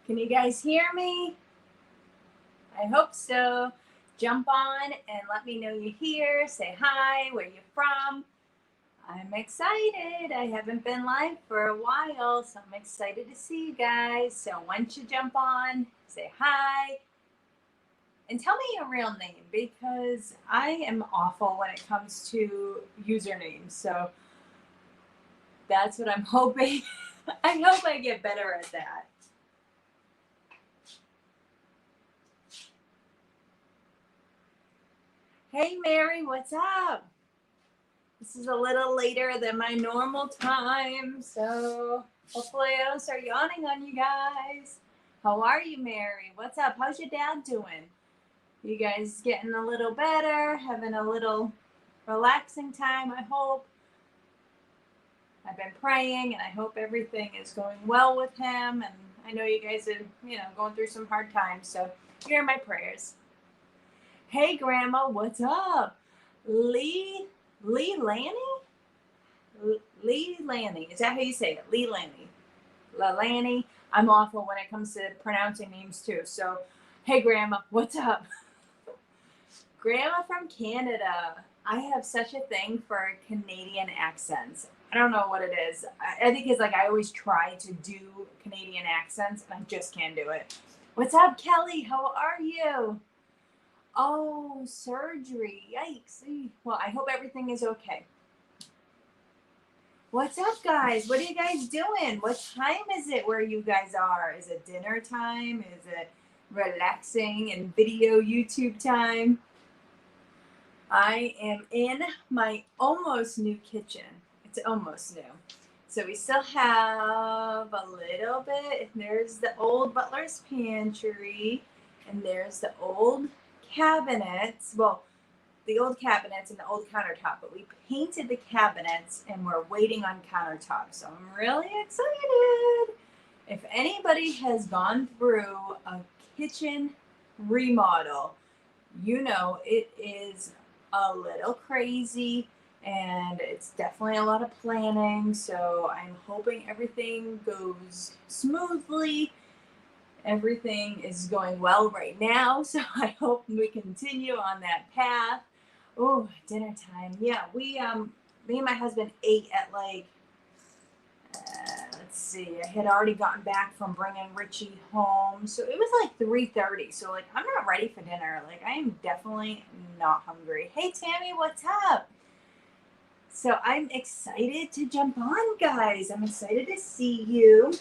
Can you guys hear me? I hope so. Jump on and let me know you're here. Say hi, where you're from. I'm excited. I haven't been live for a while, so I'm excited to see you guys. So once you jump on, say hi. And tell me your real name because I am awful when it comes to usernames. So that's what I'm hoping. I hope I get better at that. Hey, Mary, what's up? This is a little later than my normal time, so hopefully I don't start yawning on you guys. How are you, Mary? What's up? How's your dad doing? You guys getting a little better, having a little relaxing time, I hope. I've been praying, and I hope everything is going well with him, and I know you guys are, going through some hard times, so you're in my prayers. Hey, Grandma, what's up? Lee Lanny? Lee Lanny. Is that how you say it? Lee Lanny. Lanny. I'm awful when it comes to pronouncing names too. So, hey, Grandma, what's up? Grandma from Canada. I have such a thing for Canadian accents. I don't know what it is. I think it's like I always try to do Canadian accents and I just can't do it. What's up, Kelly? How are you? Oh, surgery. Yikes. Well, I hope everything is okay. What's up, guys? What are you guys doing? What time is it where you guys are? Is it dinner time? Is it relaxing and video YouTube time? I am in my almost new kitchen. It's almost new. So we still have a little bit. There's the old butler's pantry, and there's the old cabinets. Well, the old cabinets and the old countertop, but we painted the cabinets and we're waiting on countertop. So I'm really excited. If anybody has gone through a kitchen remodel, you know it is a little crazy and it's definitely a lot of planning. So I'm hoping everything goes smoothly. Everything is going well right now, so I hope we continue on that path. Oh, dinner time. Yeah, me and my husband ate at like, let's see, I had already gotten back from bringing Richie home. So it was like 3:30. So like, I'm not ready for dinner. Like, I am definitely not hungry. Hey, Tammy, what's up? So I'm excited to jump on, guys. I'm excited to see you.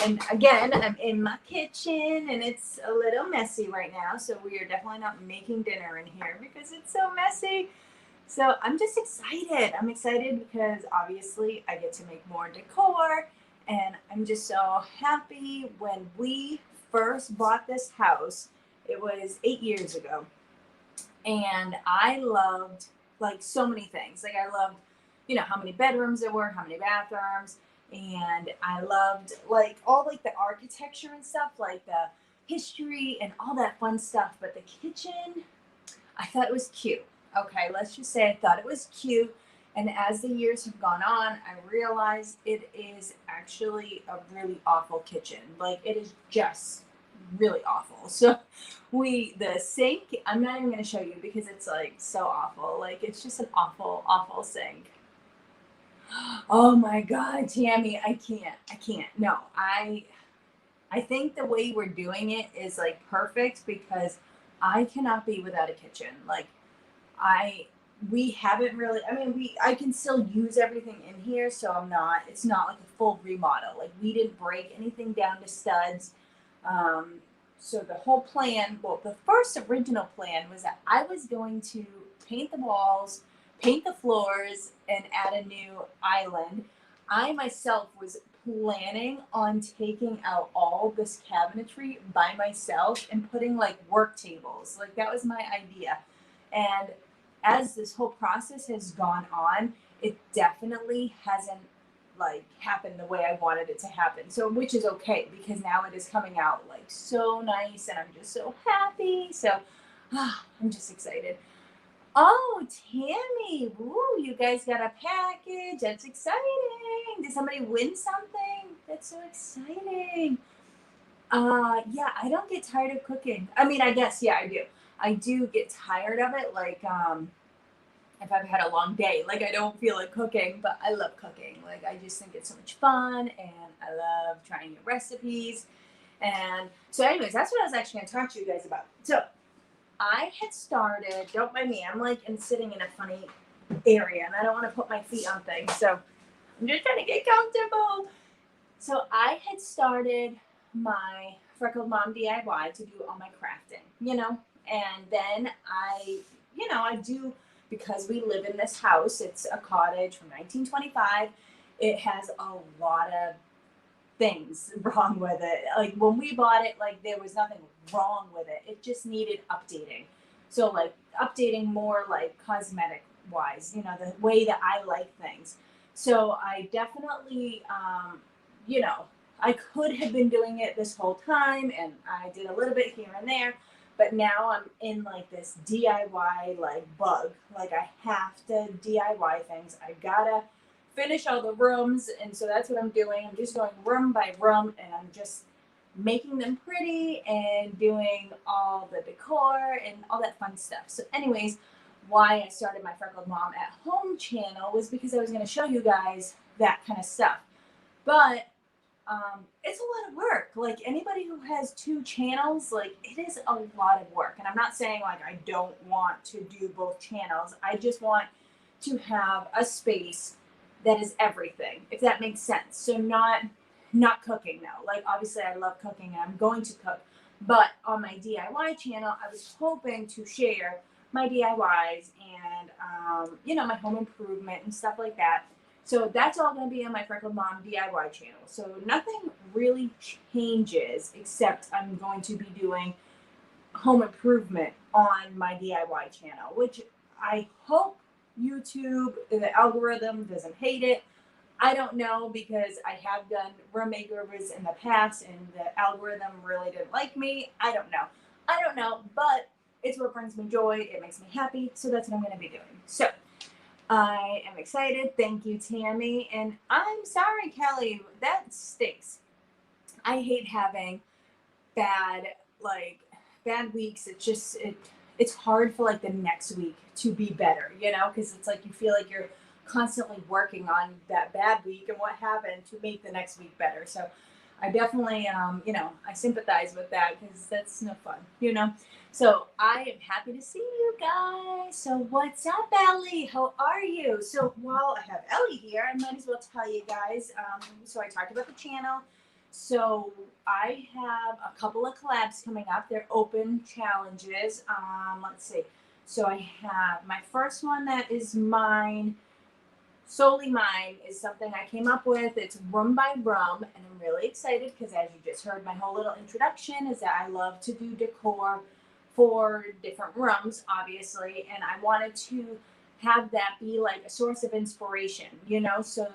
And again, I'm in my kitchen and it's a little messy right now. So we are definitely not making dinner in here because it's so messy. So I'm just excited. I'm excited because obviously I get to make more decor. And I'm just so happy. When we first bought this house, it was 8 years ago. And I loved like so many things. Like I loved, how many bedrooms there were, how many bathrooms. And I loved like all like the architecture and stuff, like the history and all that fun stuff. But the kitchen, I thought it was cute. Okay, let's just say I thought it was cute. And as the years have gone on, I realized it is actually a really awful kitchen. Like it is just really awful. So the sink, I'm not even going to show you because it's like so awful. Like it's just an awful, awful sink. Oh my God, Tammy, I can't. No, I think the way we're doing it is like perfect because I cannot be without a kitchen. Like we haven't really, I can still use everything in here. So it's not like a full remodel. Like we didn't break anything down to studs. So the whole plan, well, the first original plan was that I was going to paint the walls, paint the floors, and add a new island. I myself was planning on taking out all this cabinetry by myself and putting like work tables. Like that was my idea. And as this whole process has gone on, it definitely hasn't like happened the way I wanted it to happen. So which is okay because now it is coming out like so nice and I'm just so happy. So I'm just excited. Oh, Tammy, woo, you guys got a package. That's exciting. Did somebody win something? That's so exciting. Yeah, I don't get tired of cooking. I mean, I guess, yeah, I do. I do get tired of it. Like, if I've had a long day, like I don't feel like cooking, but I love cooking. Like, I just think it's so much fun and I love trying new recipes. And so, anyways, that's what I was actually going to talk to you guys about. So, I had started, don't mind me, I'm like sitting in a funny area and I don't want to put my feet on things. So, I'm just trying to get comfortable. So I had started my Freckled Mom DIY to do all my crafting, and then I do, because we live in this house. It's a cottage from 1925. It has a lot of things wrong with it. Like when we bought it, like there was nothing wrong with it. It just needed updating. So like updating more like cosmetic wise, the way that I like things. So I definitely, you know, I could have been doing it this whole time and I did a little bit here and there, but now I'm in like this DIY like bug. Like I have to DIY things. I gotta finish all the rooms, and so that's what I'm doing. I'm just going room by room and I'm just making them pretty and doing all the decor and all that fun stuff. So anyways, why I started my Freckled Mom at Home channel was because I was going to show you guys that kind of stuff. But it's a lot of work. Like anybody who has two channels, like it is a lot of work. And I'm not saying like I don't want to do both channels. I just want to have a space that is everything, if that makes sense. So not cooking now. Like obviously I love cooking and I'm going to cook. But on my DIY channel, I was hoping to share my DIYs and my home improvement and stuff like that. So that's all going to be on my Freckled Mom DIY channel. So nothing really changes except I'm going to be doing home improvement on my DIY channel, which I hope YouTube, the algorithm doesn't hate it. I don't know, because I have done room makeovers in the past and the algorithm really didn't like me. I don't know, but it's what brings me joy. It makes me happy. So that's what I'm going to be doing. So I am excited. Thank you, Tammy. And I'm sorry, Kelly. That stinks. I hate having bad, bad weeks. It's hard for like the next week to be better, because it's like you feel like you're constantly working on that bad week and what happened to make the next week better. So I definitely, I sympathize with that because that's no fun. So I am happy to see you guys. So what's up, Ellie? How are you? So while I have Ellie here, I might as well tell you guys. So I talked about the channel. So I have a couple of collabs coming up. They're open challenges. Let's see. So I have my first one that is mine, solely mine, is something I came up with. It's room by room, and I'm really excited because, as you just heard, my whole little introduction is that I love to do decor for different rooms, obviously, and I wanted to have that be like a source of inspiration, so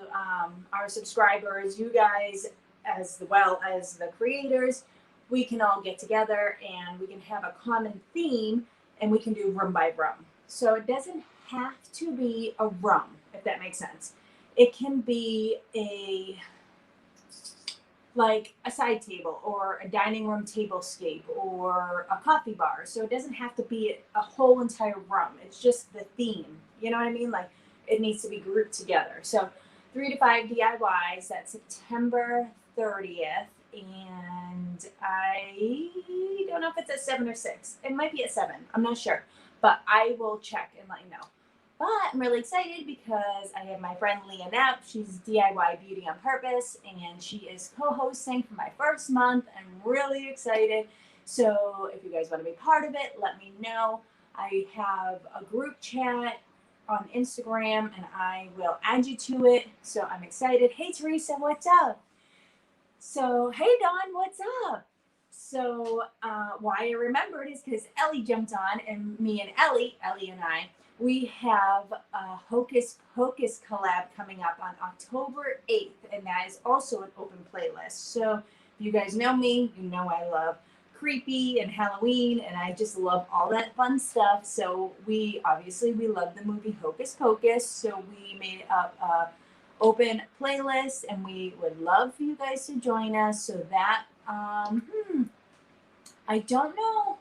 our subscribers, you guys, as well as the creators, we can all get together and we can have a common theme and we can do room by room. So it doesn't have to be a room, if that makes sense. It can be like a side table or a dining room tablescape or a coffee bar. So it doesn't have to be a whole entire room. It's just the theme. You know what I mean? Like it needs to be grouped together. So 3 to 5 DIYs. That's September 30th. And I don't know if it's at 7 or 6. It might be at 7. I'm not sure. But I will check and let you know. But I'm really excited because I have my friend Leah Knapp. She's DIY Beauty on Purpose, and she is co-hosting for my first month. I'm really excited. So if you guys want to be part of it, let me know. I have a group chat on Instagram, and I will add you to it. So I'm excited. Hey, Teresa, what's up? So, hey, Dawn, what's up? So why I remembered is because Ellie jumped on, and me and Ellie and I, we have a Hocus Pocus collab coming up on October 8th, and that is also an open playlist. So if you guys know me, you know I love creepy and Halloween, and I just love all that fun stuff. So we love the movie Hocus Pocus, so we made up a open playlist, and we would love for you guys to join us. So that I don't know.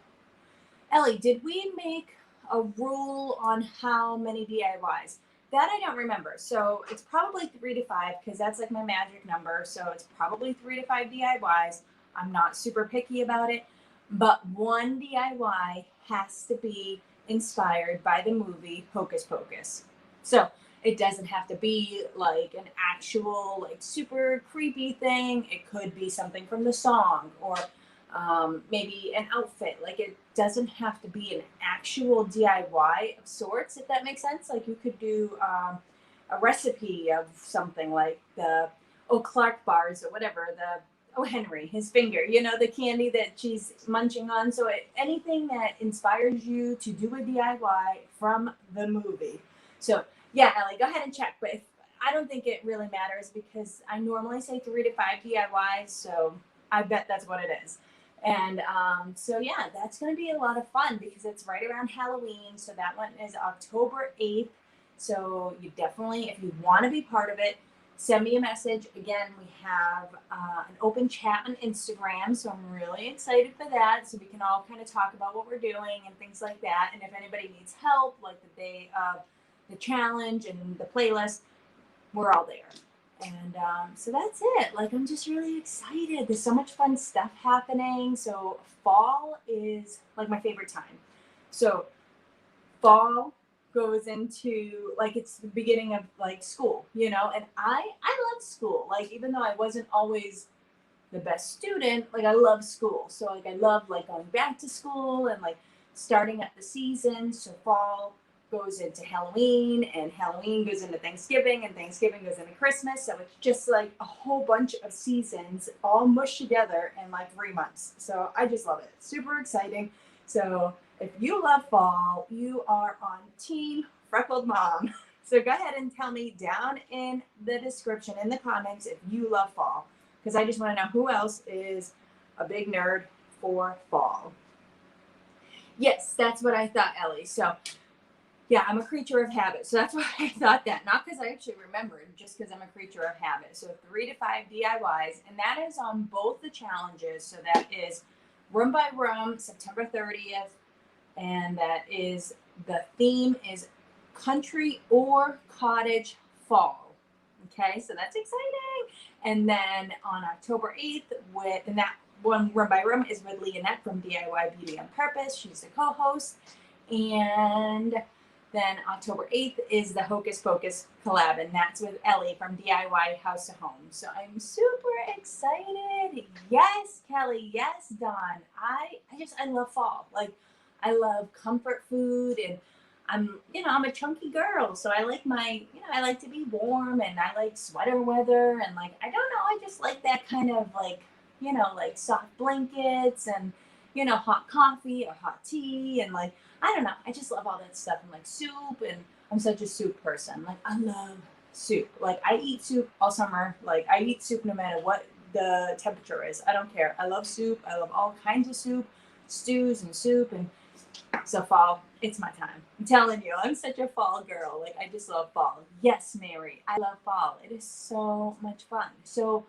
Ellie, did we make a rule on how many DIYs? That I don't remember. So it's probably 3 to 5 because that's like my magic number. So it's probably 3 to 5 DIYs. I'm not super picky about it, but one DIY has to be inspired by the movie Hocus Pocus. So it doesn't have to be like an actual, like super creepy thing. It could be something from the song or maybe an outfit. Like it doesn't have to be an actual DIY of sorts, if that makes sense. Like you could do a recipe of something like the Clark bars or whatever, the Henry, his finger, the candy that she's munching on. So anything that inspires you to do a DIY from the movie. So yeah, Ellie, go ahead and check. But I don't think it really matters because I normally say 3 to 5 DIYs. So I bet that's what it is. And so yeah, that's going to be a lot of fun because it's right around Halloween. So that one is October 8th. So you definitely, if you want to be part of it, send me a message. Again, we have an open chat on Instagram. So I'm really excited for that. So we can all kind of talk about what we're doing and things like that. And if anybody needs help, like the day of the challenge and the playlist, we're all there. And so that's it. Like, I'm just really excited. There's so much fun stuff happening. So fall is like my favorite time. So fall goes into like, it's the beginning of like school, and I love school. Like, even though I wasn't always the best student, like I love school. So like, I love like going back to school and like starting up the season. So fall goes into Halloween and Halloween goes into Thanksgiving and Thanksgiving goes into Christmas. So it's just like a whole bunch of seasons all mushed together in like 3 months. So I just love it. Super exciting. So if you love fall, you are on Team Freckled Mom. So go ahead and tell me down in the description, in the comments, if you love fall. Because I just want to know who else is a big nerd for fall. Yes, that's what I thought, Ellie. So yeah, I'm a creature of habit. So that's why I thought that. Not because I actually remembered, just because I'm a creature of habit. So 3 to 5 DIYs. And that is on both the challenges. So that is Room by Room, September 30th. And that is, the theme is country or cottage fall. Okay, so that's exciting. And then on October 8th, and that one Room by Room is with Leonette from DIY Beauty on Purpose. She's the co-host. And then October 8th is the Hocus Pocus collab, and that's with Ellie from DIY House to Home. So I'm super excited. Yes, Kelly. Yes, Dawn. I love fall. Like, I love comfort food, and I'm a chunky girl, so I like I like to be warm, and I like sweater weather, and like, I don't know, I just like that kind of like, like soft blankets and, hot coffee or hot tea, and like, I don't know, I just love all that stuff, and like soup, and I'm such a soup person. Like, I love soup. Like, I eat soup all summer. Like, I eat soup no matter what the temperature is. I don't care. I love soup. I love all kinds of soup, stews and soup, and so fall, it's my time. I'm telling you, I'm such a fall girl. Like, I just love fall. Yes, Mary, I love fall. It is so much fun. So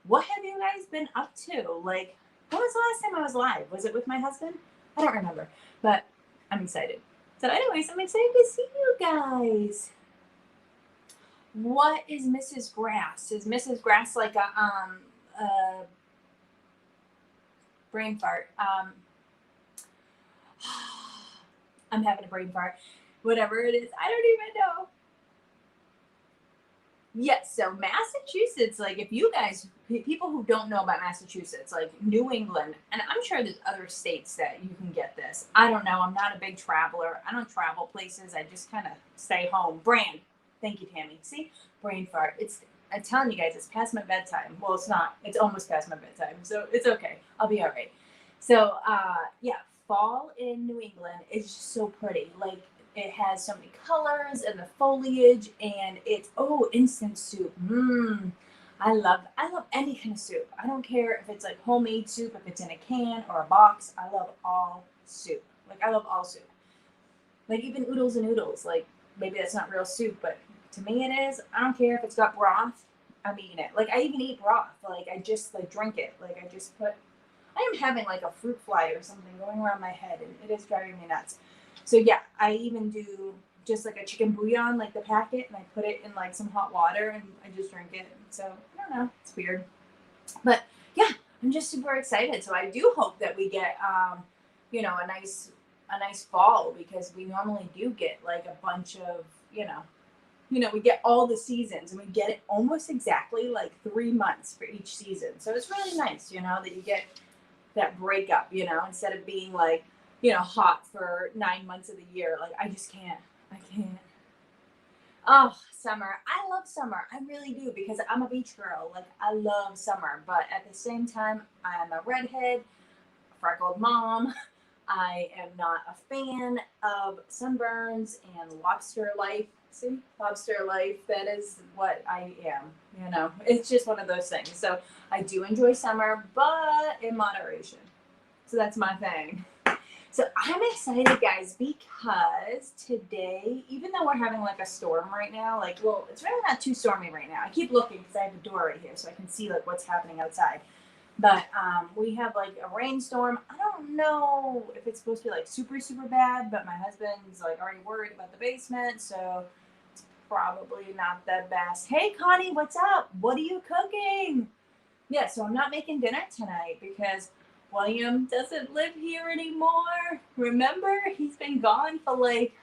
what have you guys been up to? Like, when was the last time I was live? Was it with my husband? I don't remember, but I'm excited. So anyways, I'm excited to see you guys. What is Mrs. Grass? Is Mrs. Grass like a brain fart? I'm having a brain fart. Whatever it is, I don't even know. Yes, so Massachusetts, like, if you guys, people who don't know about Massachusetts, like New England, and I'm sure there's other states that you can get this. I don't know. I'm not a big traveler. I don't travel places. I just kind of stay home. Brand. Thank you, Tammy. See? Brain fart. I'm telling you guys, it's past my bedtime. Well, it's not. It's almost past my bedtime. So it's okay. I'll be all right. So, yeah, fall in New England is just so pretty. Like, it has so many colors and the foliage, and it's instant soup. I love any kind of soup. I don't care if it's like homemade soup, if it's in a can or a box. I love all soup. Like, I love all soup. Like, even oodles and noodles. Like, maybe that's not real soup, but to me it is. I don't care if it's got broth. I'm eating it. Like, I even eat broth. Like, I just like drink it. Like, I just put I am having like a fruit fly or something going around my head, and it is driving me nuts. So yeah, I even do just like a chicken bouillon, like the packet, and I put it in like some hot water and I just drink it. So I don't know, it's weird. But yeah, I'm just super excited. So I do hope that we get you know, a nice fall, because we normally do get like a bunch of, we get all the seasons, and we get it almost exactly like 3 months for each season. So it's really nice, that you get that breakup, instead of being like, hot for 9 months of the year. Like I just can't. I can't. Oh, summer. I love summer. I really do, because I'm a beach girl. Like I love summer, but at the same time, I'm a redhead, freckled mom. I am not a fan of sunburns and lobster life. See, lobster life, that is what I am. It's just one of those things. So I do enjoy summer, but in moderation. So that's my thing. So I'm excited, guys, because today, even though we're having like a storm right now, like, well, it's really not too stormy right now. I keep looking because I have a door right here so I can see like what's happening outside. But we have like a rainstorm. I don't know if it's supposed to be like super, super bad, but my husband's like already worried about the basement. So it's probably not the best. Hey, Connie, what's up? What are you cooking? Yeah, so I'm not making dinner tonight because William doesn't live here anymore. Remember? He's been gone for like,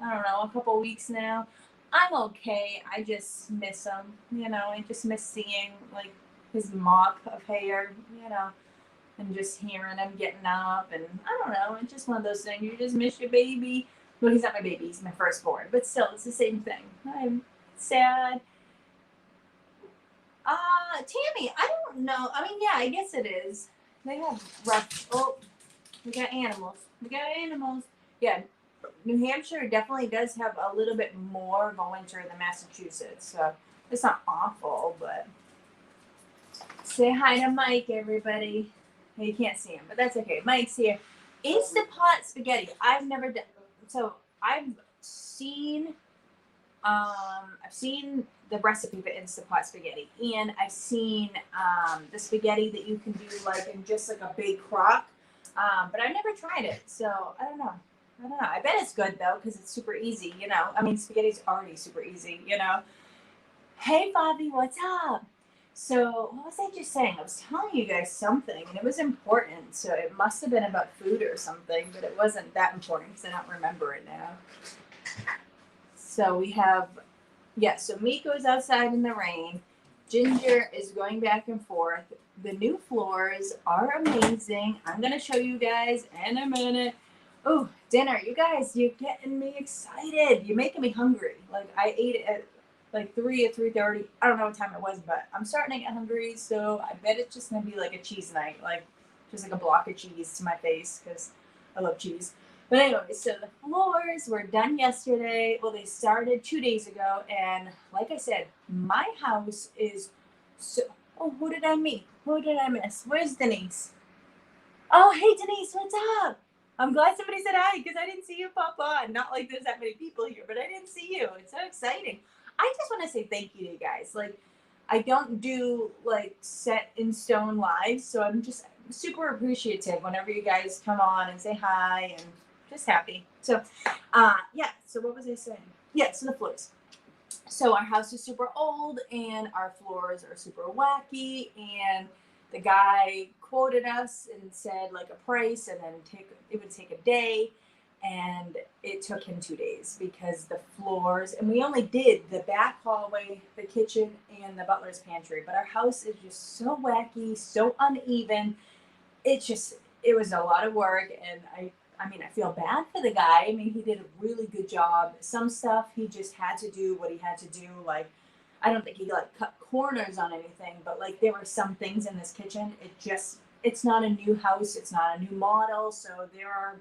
I don't know, a couple weeks now. I'm okay. I just miss him. I just miss seeing like his mop of hair, and just hearing him getting up. And I don't know. It's just one of those things. You just miss your baby. Well, he's not my baby. He's my firstborn. But still, it's the same thing. I'm sad. Tammy, I don't know. I mean, yeah, I guess it is. They have rough. Oh, we got animals. We got animals. Yeah, New Hampshire definitely does have a little bit more of a winter than Massachusetts. So it's not awful, but say hi to Mike, everybody. Well, you can't see him, but that's okay. Mike's here. Instapot spaghetti. I've never done. So I've seen the recipe for Instapot spaghetti, and I've seen the spaghetti that you can do like in just like a big crock, but I've never tried it, so I don't know. I bet it's good though, because it's super easy. I mean, spaghetti's already super easy. Hey, Bobby, what's up? So what was I just saying? I was telling you guys something, and it was important. So it must have been about food or something, but it wasn't that important because I don't remember it now. So we have, so Miko's outside in the rain. Ginger is going back and forth. The new floors are amazing. I'm going to show you guys in a minute. Oh, dinner. You guys, you're getting me excited. You're making me hungry. Like, I ate it at like 3 or 3:30. I don't know what time it was, but I'm starting to get hungry. So I bet it's just going to be like a cheese night. Like, just like a block of cheese to my face, because I love cheese. But anyway, so the floors were done yesterday. Well, they started 2 days ago. And like I said, my house is so... Oh, who did I meet? Who did I miss? Where's Denise? Oh, hey, Denise, what's up? I'm glad somebody said hi, because I didn't see you pop on. Not like there's that many people here, but I didn't see you. It's so exciting. I just want to say thank you to you guys. Like, I don't do like set in stone lives, so I'm just super appreciative whenever you guys come on and say hi, and just happy. So, so what was I saying? Yeah, so the floors. So our house is super old, and our floors are super wacky, and the guy quoted us and said like a price, and then it would take a day, and it took him 2 days because the floors, and we only did the back hallway, the kitchen, and the butler's pantry, but our house is just so wacky, so uneven. It was a lot of work, and I mean, I feel bad for the guy. I mean, he did a really good job. Some stuff he just had to do what he had to do. Like, I don't think he like cut corners on anything, but like there were some things in this kitchen. It's not a new house. It's not a new model. So there are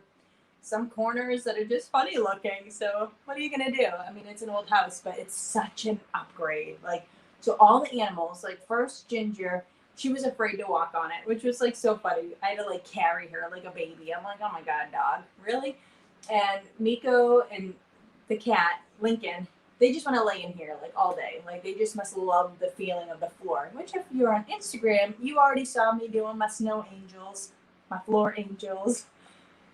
some corners that are just funny looking. So what are you going to do? I mean, it's an old house, but it's such an upgrade. Like, so all the animals, like first Ginger, she was afraid to walk on it, which was like so funny. I had to like carry her like a baby. I'm like, oh my God, dog, really? And Miko and the cat, Lincoln, they just want to lay in here like all day. Like they just must love the feeling of the floor, which if you're on Instagram, you already saw me doing my snow angels, my floor angels.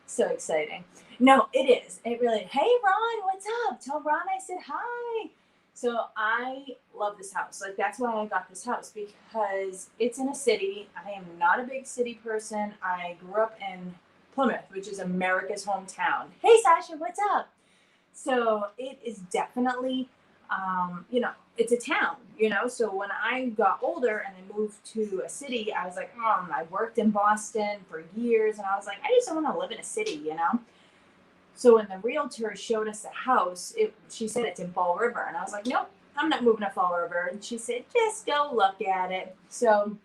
So exciting. No, it is. It really, hey Ron, what's up? Tell Ron I said hi. So I love this house. Like that's why I got this house, because it's in a city. I am not a big city person. I grew up in Plymouth, which is America's hometown. Hey Sasha, what's up? So it is definitely, it's a town, So when I got older and I moved to a city, I was like, I worked in Boston for years, and I was like, I just don't want to live in a city. So when the realtor showed us the house, she said it's in Fall River, and I was like, nope, I'm not moving to Fall River. And she said, just go look at it. So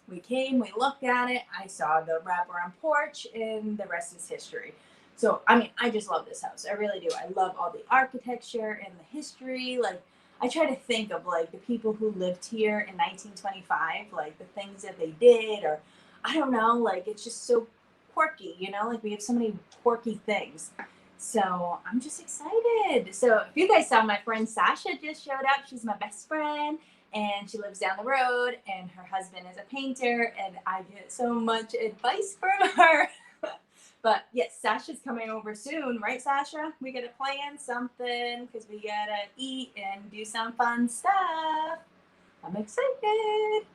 we came, we looked at it. I saw the wraparound porch, and the rest is history. So, I mean, I just love this house. I really do. I love all the architecture and the history. Like, I try to think of, like, the people who lived here in 1925, like, the things that they did, or I don't know, like, it's just so quirky, Like, we have so many quirky things. So, I'm just excited. So, if you guys saw, my friend Sasha just showed up. She's my best friend, and she lives down the road, and her husband is a painter, and I get so much advice from her. But yes, Sasha's coming over soon, right, Sasha? We gotta plan something because we gotta eat and do some fun stuff. I'm excited.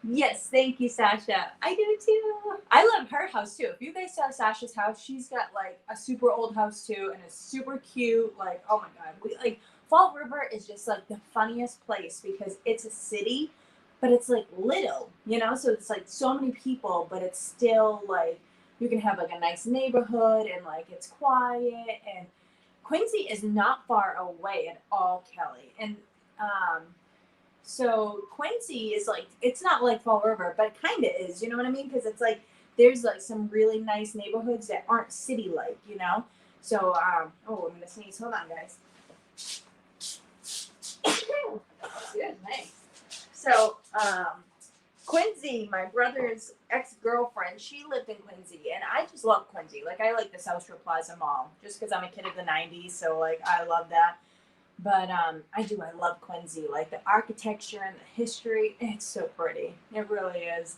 Yes, thank you, Sasha. I do too. I love her house too. If you guys saw Sasha's house, she's got like a super old house too, and it's super cute. Like, oh my god, Fall River is just like the funniest place because it's a city, but it's like little, So it's like so many people, but it's still like you can have like a nice neighborhood and like it's quiet. And Quincy is not far away at all, Kelly. And so Quincy is like, it's not like Fall River, but it kind of is, you know what I mean? Because it's like there's like some really nice neighborhoods that aren't city like, So I'm gonna sneeze. Hold on, guys. Excuse me. So, Quincy, my brother's ex-girlfriend, she lived in Quincy, and I just love Quincy. Like, I like the South Shore Plaza Mall, just because I'm a kid of the 90s, so, like, I love that. But, I love Quincy. Like, the architecture and the history, it's so pretty. It really is.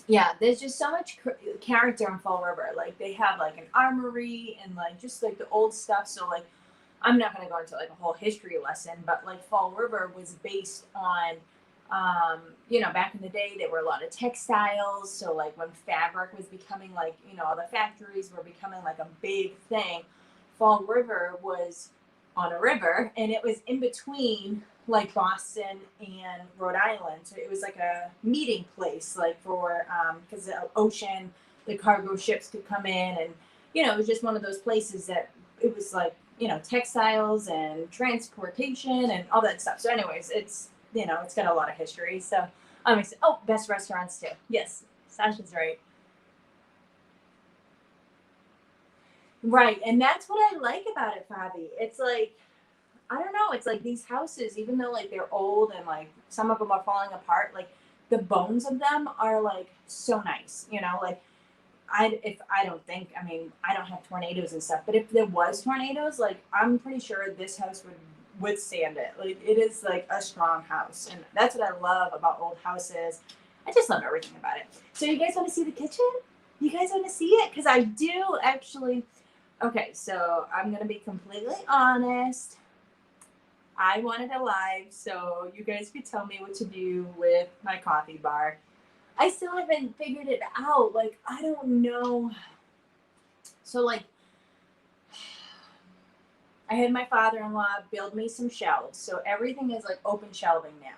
Yeah, there's just so much character in Fall River. Like, they have, like, an armory and, like, just, like, the old stuff. So, like, I'm not going to go into like a whole history lesson, but like Fall River was based on, back in the day, there were a lot of textiles. So like when fabric was becoming like, all the factories were becoming like a big thing, Fall River was on a river, and it was in between like Boston and Rhode Island. So it was like a meeting place, like for, because the ocean, the cargo ships could come in, and, it was just one of those places that it was like, textiles and transportation and all that stuff. So anyways, it's, it's got a lot of history. So I'm excited. Oh, best restaurants too. Yes, Sasha's right. Right. And that's what I like about it, Fabi. It's like, I don't know. It's like these houses, even though like they're old and like some of them are falling apart, like the bones of them are like so nice, like I don't think, I mean, I don't have tornadoes and stuff, but if there was tornadoes, like I'm pretty sure this house would withstand it. Like it is like a strong house, and that's what I love about old houses. I just love everything about it. So you guys want to see the kitchen? You guys want to see it? Because I do actually. Okay, so I'm gonna be completely honest. I wanted a live so you guys could tell me what to do with my coffee bar. I still haven't figured it out. Like, I don't know. So, like, I had my father-in-law build me some shelves. So everything is like open shelving now.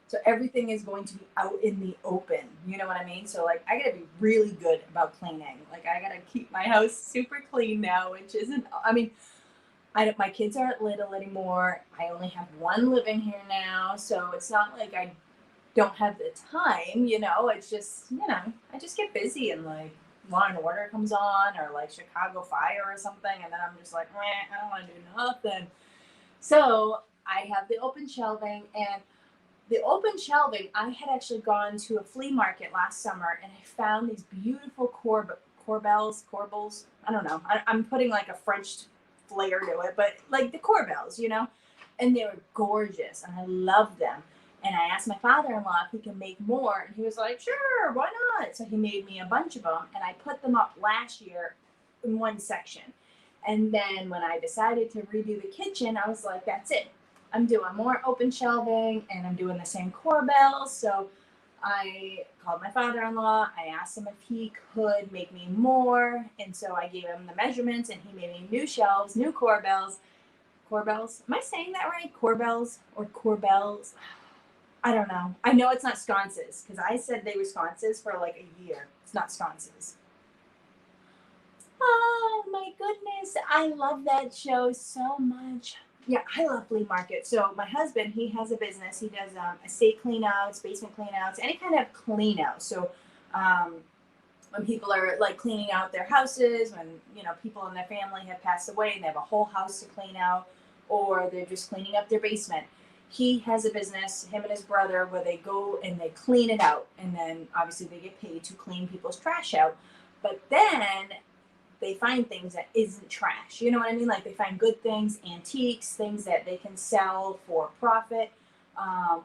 So everything is going to be out in the open. You know what I mean? So like I gotta be really good about cleaning. Like I gotta keep my house super clean now, which isn't, I mean, my kids aren't little anymore. I only have one living here now. So it's not like I don't have the time, it's just, I just get busy, and like Law and Order comes on, or like Chicago Fire or something, and then I'm just like, I don't want to do nothing. So I have the open shelving, and the open shelving, I had actually gone to a flea market last summer, and I found these beautiful corbels. I don't know. I'm putting like a French flair to it, but like the Corbels, and they were gorgeous and I loved them. And I asked my father-in-law if he can make more, and he was like, sure, why not? So he made me a bunch of them, and I put them up last year in one section. And then when I decided to redo the kitchen, I was like, that's it. I'm doing more open shelving, and I'm doing the same Corbels. So I called my father-in-law. I asked him if he could make me more. And so I gave him the measurements, and he made me new shelves, new Corbels. Corbels? Am I saying that right? Corbels or Corbels? I don't know. I know it's not sconces because I said they were sconces for like a year. It's not sconces. Oh my goodness. I love that show so much. Yeah, I love flea market. So my husband, he has a business. He does estate clean outs, basement clean outs, any kind of clean out. So when people are like cleaning out their houses, when people in their family have passed away and they have a whole house to clean out, or they're just cleaning up their basement. He has a business, him and his brother, where they go and they clean it out. And then obviously they get paid to clean people's trash out. But then they find things that isn't trash. You know what I mean? Like they find good things, antiques, things that they can sell for profit,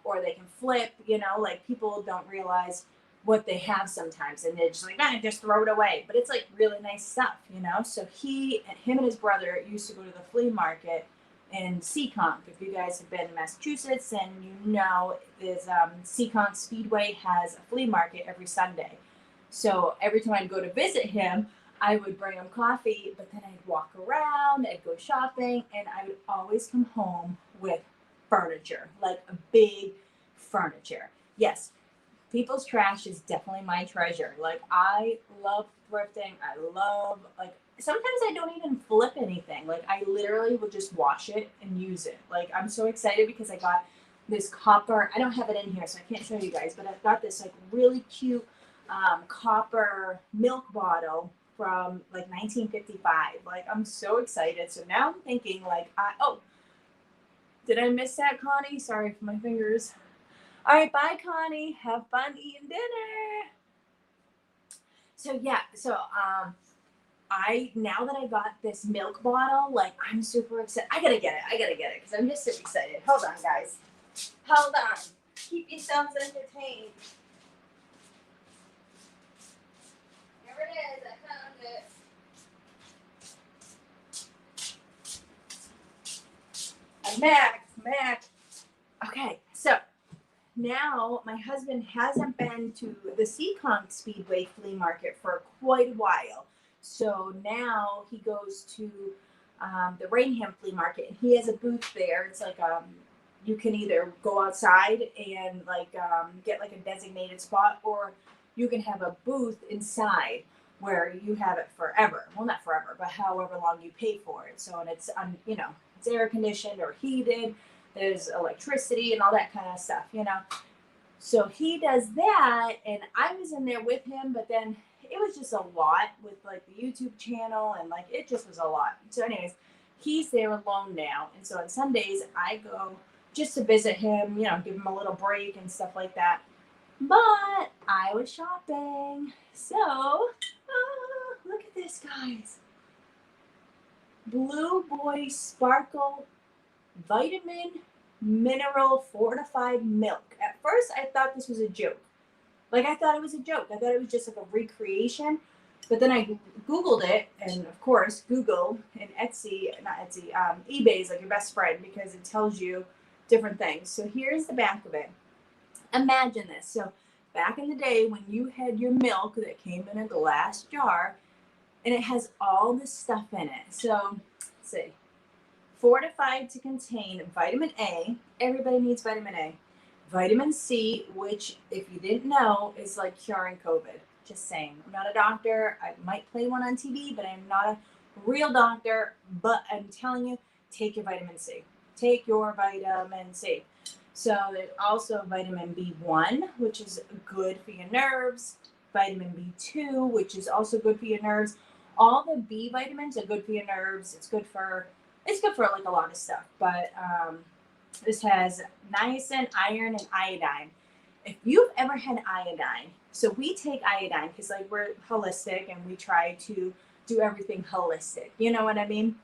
or they can flip, like people don't realize what they have sometimes. And they're just like, just throw it away. But it's like really nice stuff, So him and his brother used to go to the flea market in Seekonk. If you guys have been in Massachusetts, and there's Seekonk Speedway has a flea market every Sunday. So every time I'd go to visit him, I would bring him coffee, but then I'd walk around, I'd go shopping, and I would always come home with furniture, like a big furniture. Yes, people's trash is definitely my treasure. Like I love thrifting. I love sometimes I don't even flip anything. Like I literally will just wash it and use it. Like I'm so excited because I got this copper. I don't have it in here, so I can't show you guys, but I've got this like really cute copper milk bottle from like 1955. Like I'm so excited. So now I'm thinking like, did I miss that, Connie? Sorry for my fingers. All right, bye, Connie. Have fun eating dinner. So yeah, now that I got this milk bottle, like I'm super excited. I gotta get it because I'm just so excited. Hold on, guys. Hold on. Keep yourselves entertained. Here it is. I found it. I'm back. Okay, so now my husband hasn't been to the Seekonk Speedway flea market for quite a while. So now he goes to the Rainham flea market, and he has a booth there. It's like you can either go outside and get like a designated spot, or you can have a booth inside where you have it forever. Well, not forever, but however long you pay for it. So, and it's it's air conditioned or heated. There's electricity and all that kind of stuff, So he does that, and I was in there with him, but then it was just a lot with like the YouTube channel, and like it just was a lot. So anyways, he's there alone now, and so on Sundays I go just to visit him, give him a little break and stuff like that. But I was shopping, so look at this, guys. Blue Boy Sparkle Vitamin Mineral Fortified Milk. At first, I thought this was a joke. I thought it was a joke. I thought it was just like a recreation. But then I Googled it, and of course, Google and eBay is like your best friend because it tells you different things. So here's the back of it. Imagine this. So back in the day when you had your milk that came in a glass jar, and it has all this stuff in it. So let's see. Fortified to contain vitamin A. Everybody needs vitamin A. Vitamin C, which, if you didn't know, is like curing COVID. Just saying. I'm not a doctor. I might play one on TV, but I'm not a real doctor. But I'm telling you, take your vitamin C. Take your vitamin C. So there's also vitamin B1, which is good for your nerves. Vitamin B2, which is also good for your nerves. All the B vitamins are good for your nerves. It's good for like a lot of stuff. But this has niacin, iron, and iodine. If you've ever had iodine, so we take iodine because like we're holistic and we try to do everything holistic. You know what I mean?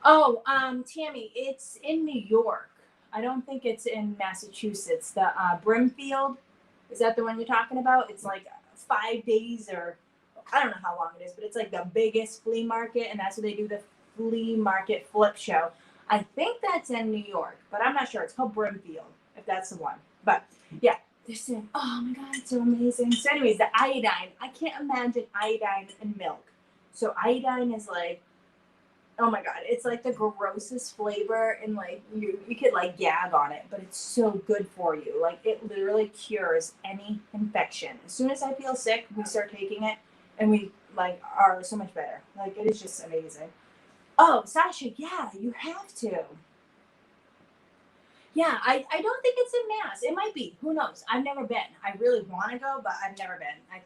Oh, Tammy, it's in New York. I don't think it's in Massachusetts. The Brimfield, is that the one you're talking about? It's like 5 days, or I don't know how long it is, but it's like the biggest flea market, and that's where they do the flea market flip show. I think that's in New York, but I'm not sure. It's called Brimfield, if that's the one. But yeah, this is, oh my God, it's so amazing. So anyways, the iodine, I can't imagine iodine in milk. So iodine is like, oh my God, it's like the grossest flavor, and like you could like gag on it, but it's so good for you. Like it literally cures any infection. As soon as I feel sick, we start taking it, and we like are so much better. Like it is just amazing. Oh, Sasha, yeah, you have to. Yeah, I don't think it's in Mass. It might be. Who knows? I've never been. I really want to go, but I've never been. I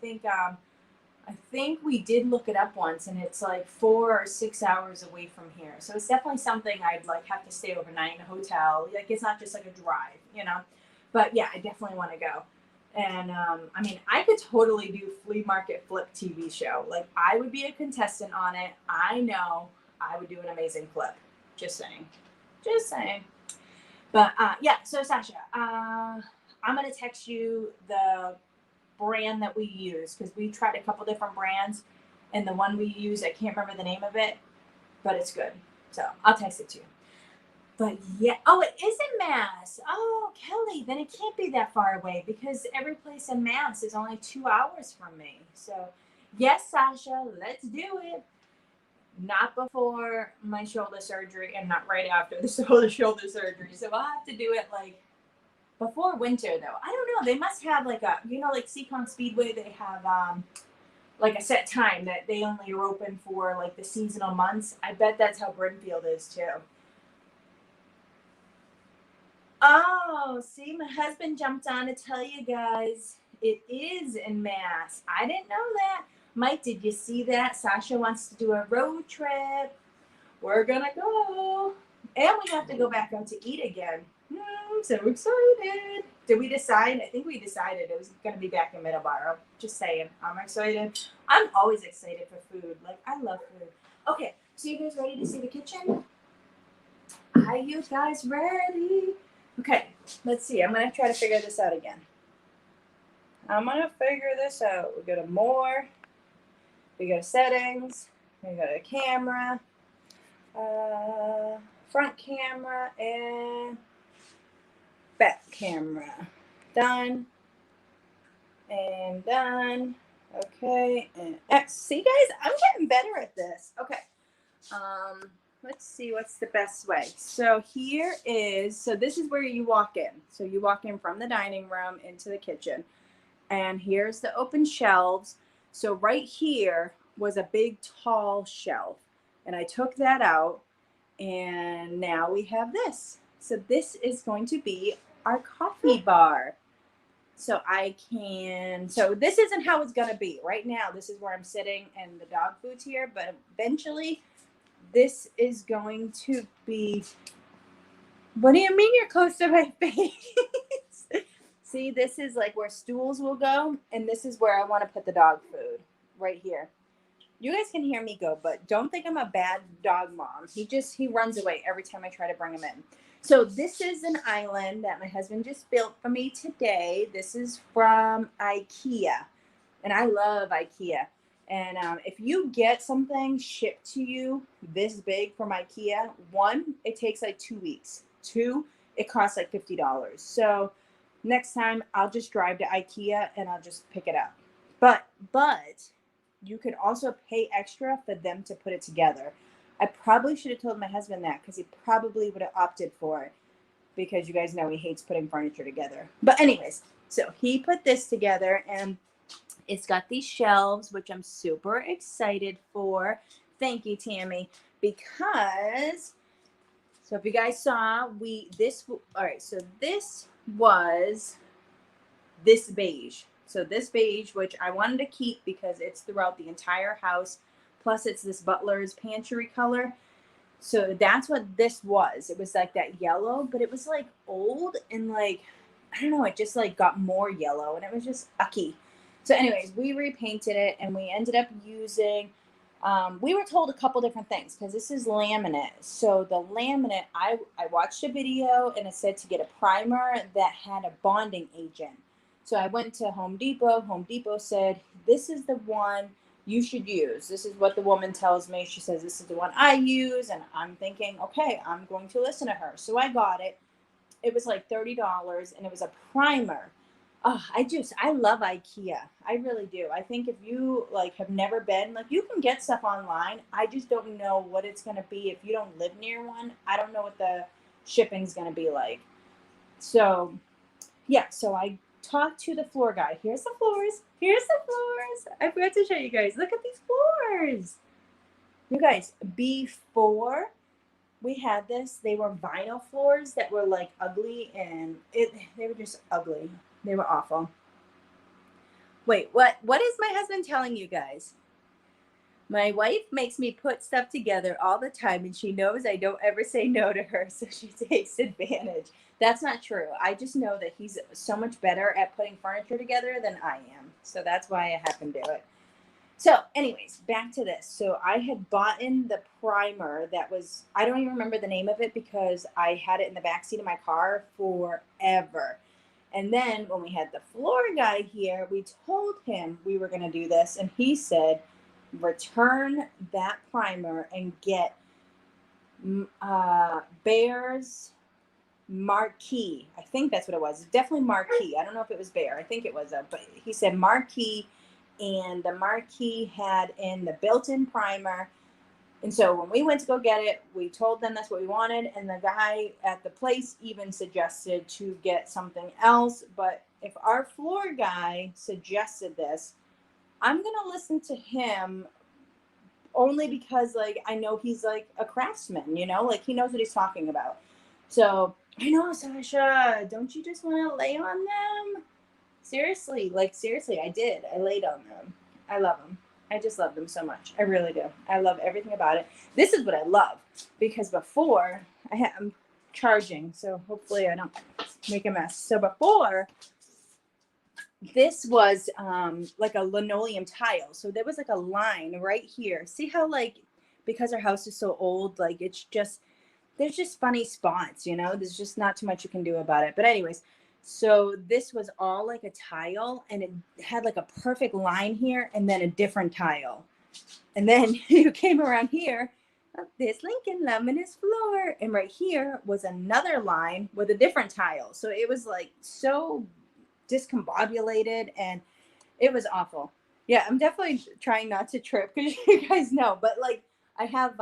think we did look it up once, and it's like 4 or 6 hours away from here. So it's definitely something I'd like have to stay overnight in a hotel. Like it's not just like a drive, you know. But yeah, I definitely want to go. And I mean, I could totally do flea market flip TV show. Like I would be a contestant on it. I know I would do an amazing flip. Just saying. Just saying. But yeah, so Sasha, I'm gonna text you the brand that we use, because we tried a couple different brands, and the one we use, I can't remember the name of it, but it's good. So I'll text it to you. But yeah, oh, it is in Mass. Oh, Kelly, then it can't be that far away, because every place in Mass is only 2 hours from me. So yes, Sasha, let's do it. Not before my shoulder surgery, and not right after the shoulder surgery. So I'll have to do it like before winter, though. I don't know. They must have like a, like Seacon Speedway, they have like a set time that they only are open for like the seasonal months. I bet that's how Brimfield is too. Oh, see, my husband jumped on to tell you guys it is in Mass. I didn't know that. Mike, did you see that? Sasha wants to do a road trip. We're gonna go. And we have to go back out to eat again. I'm so excited. Did we decide? I think we decided it was gonna be back in Middleborough. Just saying. I'm excited. I'm always excited for food. Like I love food. Okay, so you guys ready to see the kitchen? Are you guys ready? Okay, let's see. I'm gonna try to figure this out again. I'm gonna figure this out. We go to more. We go to settings. We go to camera. Front camera and back camera. Done. And done. Okay. And X. See, guys, I'm getting better at this. Okay. Let's see what's the best way. So here is, so this is where you walk in. So you walk in from the dining room into the kitchen. And here's the open shelves. So right here was a big tall shelf. And I took that out. And now we have this. So this is going to be our coffee bar. So so this isn't how it's going to be. Right now, this is where I'm sitting and the dog food's here. But eventually, this is going to be, what do you mean you're close to my face? See, this is like where stools will go. And this is where I want to put the dog food, right here. You guys can hear me go, but don't think I'm a bad dog mom. He runs away every time I try to bring him in. So this is an island that my husband just built for me today. This is from IKEA, and I love IKEA. And if you get something shipped to you this big from IKEA, one, it takes like 2 weeks. Two, it costs like $50. So next time I'll just drive to IKEA and I'll just pick it up. But you could also pay extra for them to put it together. I probably should have told my husband that, because he probably would have opted for it, because you guys know he hates putting furniture together. But anyways, so he put this together, and it's got these shelves, which I'm super excited for. Thank you, Tammy. Because, so if you guys saw, all right, so this was this beige. So this beige, which I wanted to keep because it's throughout the entire house. Plus it's this butler's pantry color. So that's what this was. It was like that yellow, but it was like old and like, I don't know, it just like got more yellow and it was just ucky. So anyways, we repainted it and we ended up using We were told a couple different things because this is laminate. So the laminate, I watched a video and it said to get a primer that had a bonding agent. So I went to Home Depot. Home Depot said, this is the one you should use. This is what the woman tells me. She says, this is the one I use. And I'm thinking, okay, I'm going to listen to her. So I got it. It was like $30 and it was a primer. Oh, I love IKEA. I really do. I think if you like have never been, like you can get stuff online. I just don't know what it's going to be. If you don't live near one, I don't know what the shipping's going to be like. So yeah, so I talked to the floor guy. Here's the floors. Here's the floors. I forgot to show you guys. Look at these floors. You guys, before we had this, they were vinyl floors that were like ugly and they were just ugly. They were awful. Wait, what is my husband telling you guys? My wife makes me put stuff together all the time and she knows I don't ever say no to her, so she takes advantage. That's not true. I just know that he's so much better at putting furniture together than I am. So that's why I have him do it. So anyways, back to this. So I had bought in the primer that was, I don't even remember the name of it because I had it in the backseat of my car forever. And then when we had the floor guy here, we told him we were going to do this. And he said, return that primer and get Bear's Marquee. I think that's what it was. Definitely Marquee. I don't know if it was Bear. I think it was, but he said Marquee. And the Marquee had in the built-in primer. And so when we went to go get it, we told them that's what we wanted. And the guy at the place even suggested to get something else. But if our floor guy suggested this, I'm going to listen to him only because, like, I know he's, like, a craftsman, you know? Like, he knows what he's talking about. So, I know, Sasha, don't you just want to lay on them? Seriously, I did. I laid on them. I love them. I just love them so much. I really do. I love everything about it. This is what I love because before I'm charging, so hopefully I don't make a mess. So before, this was like a linoleum tile. So there was like a line right here. See how, like, because our house is so old, like it's just, there's just funny spots, you know? There's just not too much you can do about it. But anyways, so this was all like a tile and it had like a perfect line here and then a different tile. And then you came around here, this Lincoln luminous floor. And right here was another line with a different tile. So it was like so discombobulated and it was awful. Yeah, I'm definitely trying not to trip because you guys know, but like I have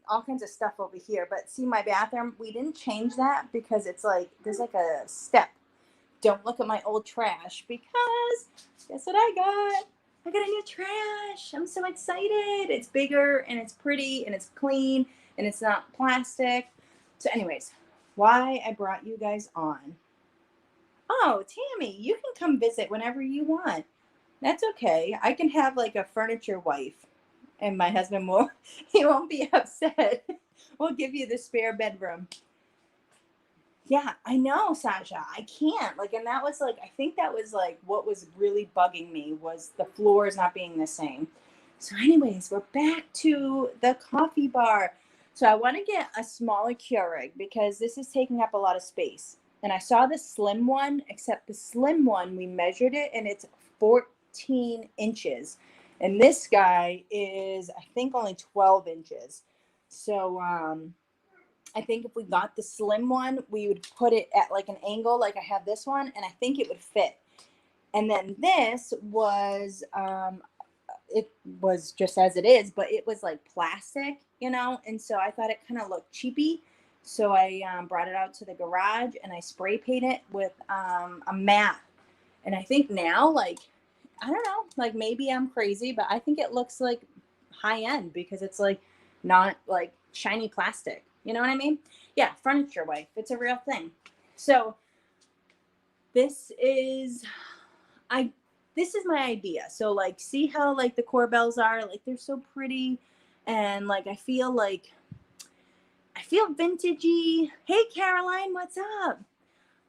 all kinds of stuff over here. But see my bathroom, we didn't change that because it's like, there's like a step. Don't look at my old trash because guess what I got? I got a new trash. I'm so excited. It's bigger and it's pretty and it's clean and it's not plastic. So anyways, why I brought you guys on. Oh, Tammy, you can come visit whenever you want. That's okay. I can have like a furniture wife and my husband he won't be upset. We'll give you the spare bedroom. Yeah, I know, Sasha. I can't. Like, and that was like, I think that was like what was really bugging me was the floors not being the same. So anyways, we're back to the coffee bar. So I want to get a smaller Keurig because this is taking up a lot of space. And I saw the slim one, except the slim one, we measured it and it's 14 inches. And this guy is, I think, only 12 inches. So, I think if we got the slim one, we would put it at like an angle like I have this one, and I think it would fit. And then this was, it was just as it is, but it was like plastic, you know, and so I thought it kind of looked cheapy. So I brought it out to the garage and I spray painted it with a matte. And I think now, like, I don't know, like maybe I'm crazy, but I think it looks like high end because it's like not like shiny plastic. You know what I mean? Yeah, furniture wife. It's a real thing. So this is my idea. So like, see how like the Corbels are, like they're so pretty, and like I feel vintagey. Hey Caroline, what's up?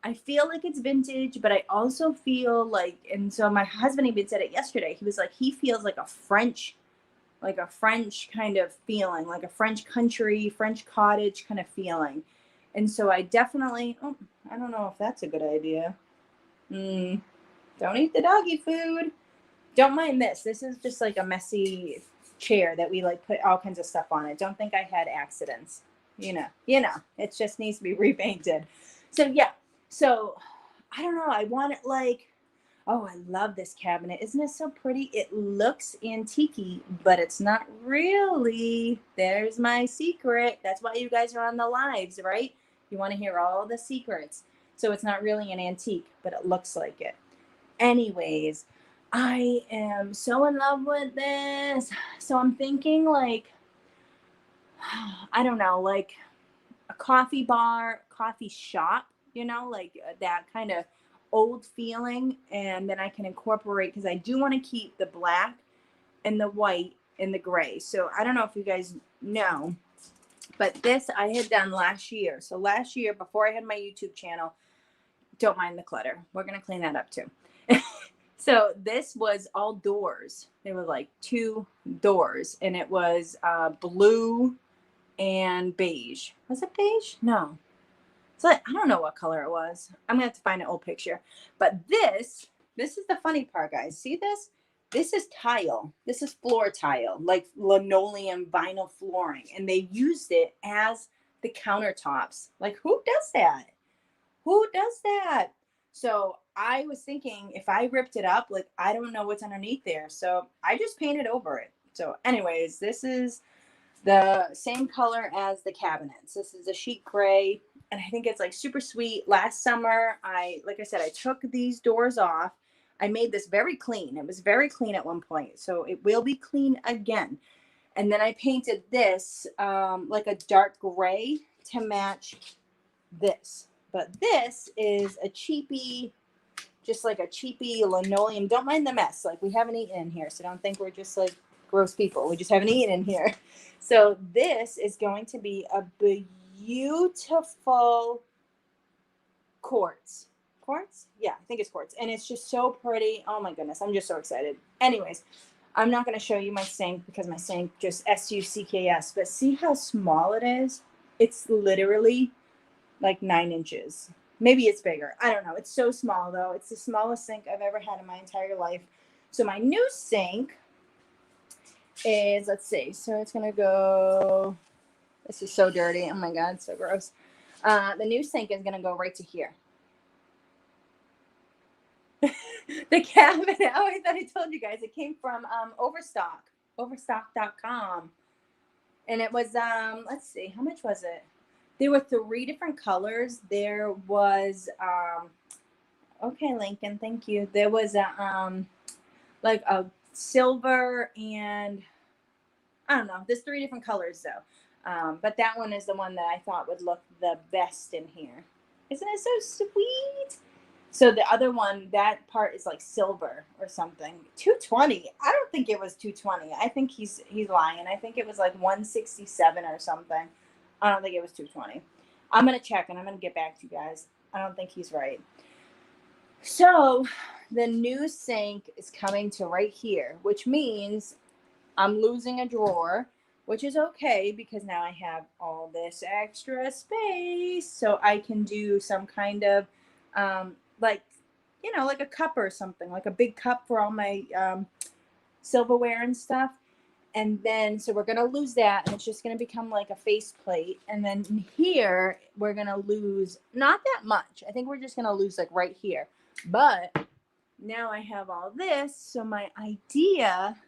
I feel like it's vintage, but I also feel like, and so my husband even said it yesterday. He was like, he feels like a French like a French kind of feeling, like a French country, French cottage kind of feeling. And so I definitely, oh, I don't know if that's a good idea. Don't eat the doggy food. Don't mind this. This is just like a messy chair that we like put all kinds of stuff on it. Don't think I had accidents. It just needs to be repainted. So yeah. So I don't know. I want it like, oh, I love this cabinet. Isn't it so pretty? It looks antique-y, but it's not really. There's my secret. That's why you guys are on the lives, right? You want to hear all the secrets. So it's not really an antique, but it looks like it. Anyways, I am so in love with this. So I'm thinking like, I don't know, like a coffee bar, coffee shop, like that kind of old feeling. And then I can incorporate, because I do want to keep the black and the white and the gray. So I don't know if you guys know, but this I had done last year. So last year, before I had my YouTube channel, don't mind the clutter. We're going to clean that up too. So this was all doors. They were like 2 doors, and it was blue and beige. Was it beige? No. So I don't know what color it was. I'm going to have to find an old picture. But this is the funny part, guys. See this? This is tile. This is floor tile, like linoleum vinyl flooring. And they used it as the countertops. Like, who does that? Who does that? So I was thinking, if I ripped it up, like, I don't know what's underneath there. So I just painted over it. So anyways, this is the same color as the cabinets. This is a sheet gray, and I think it's like super sweet. Last summer, like I said, I took these doors off. I made this very clean. It was very clean at one point, so it will be clean again. And then I painted this like a dark gray to match this. But this is a cheapy, just like a cheapy linoleum. Don't mind the mess. Like, we haven't eaten in here, so don't think we're just like gross people. We just haven't eaten in here. So this is going to be a beautiful quartz. Quartz? Yeah, I think it's quartz. And it's just so pretty. Oh my goodness, I'm just so excited. Anyways, I'm not going to show you my sink because my sink just SUCKS. But see how small it is? It's literally like 9 inches. Maybe it's bigger. I don't know. It's so small though. It's the smallest sink I've ever had in my entire life. So my new sink is, let's see. So it's going to go, this is so dirty. Oh my God, it's so gross. The new sink is going to go right to here. The cabinet. Oh, I thought I told you guys. It came from overstock.com. And it was, let's see, how much was it? There were 3 different colors. There was, okay, Lincoln, thank you. There was like a silver and, I don't know. There's 3 different colors though. But that one is the one that I thought would look the best in here. Isn't it so sweet? So the other one, that part is like silver or something. $220. I don't think it was $220. I think he's lying. I think it was like $167 or something. I don't think it was $220. I'm going to check and I'm going to get back to you guys. I don't think he's right. So the new sink is coming to right here, which means I'm losing a drawer, which is okay because now I have all this extra space. So I can do some kind of like a cup or something, like a big cup for all my silverware and stuff. And then, so we're going to lose that, and it's just going to become like a face plate. And then here, we're going to lose not that much. I think we're just going to lose like right here. But now I have all this. So my idea,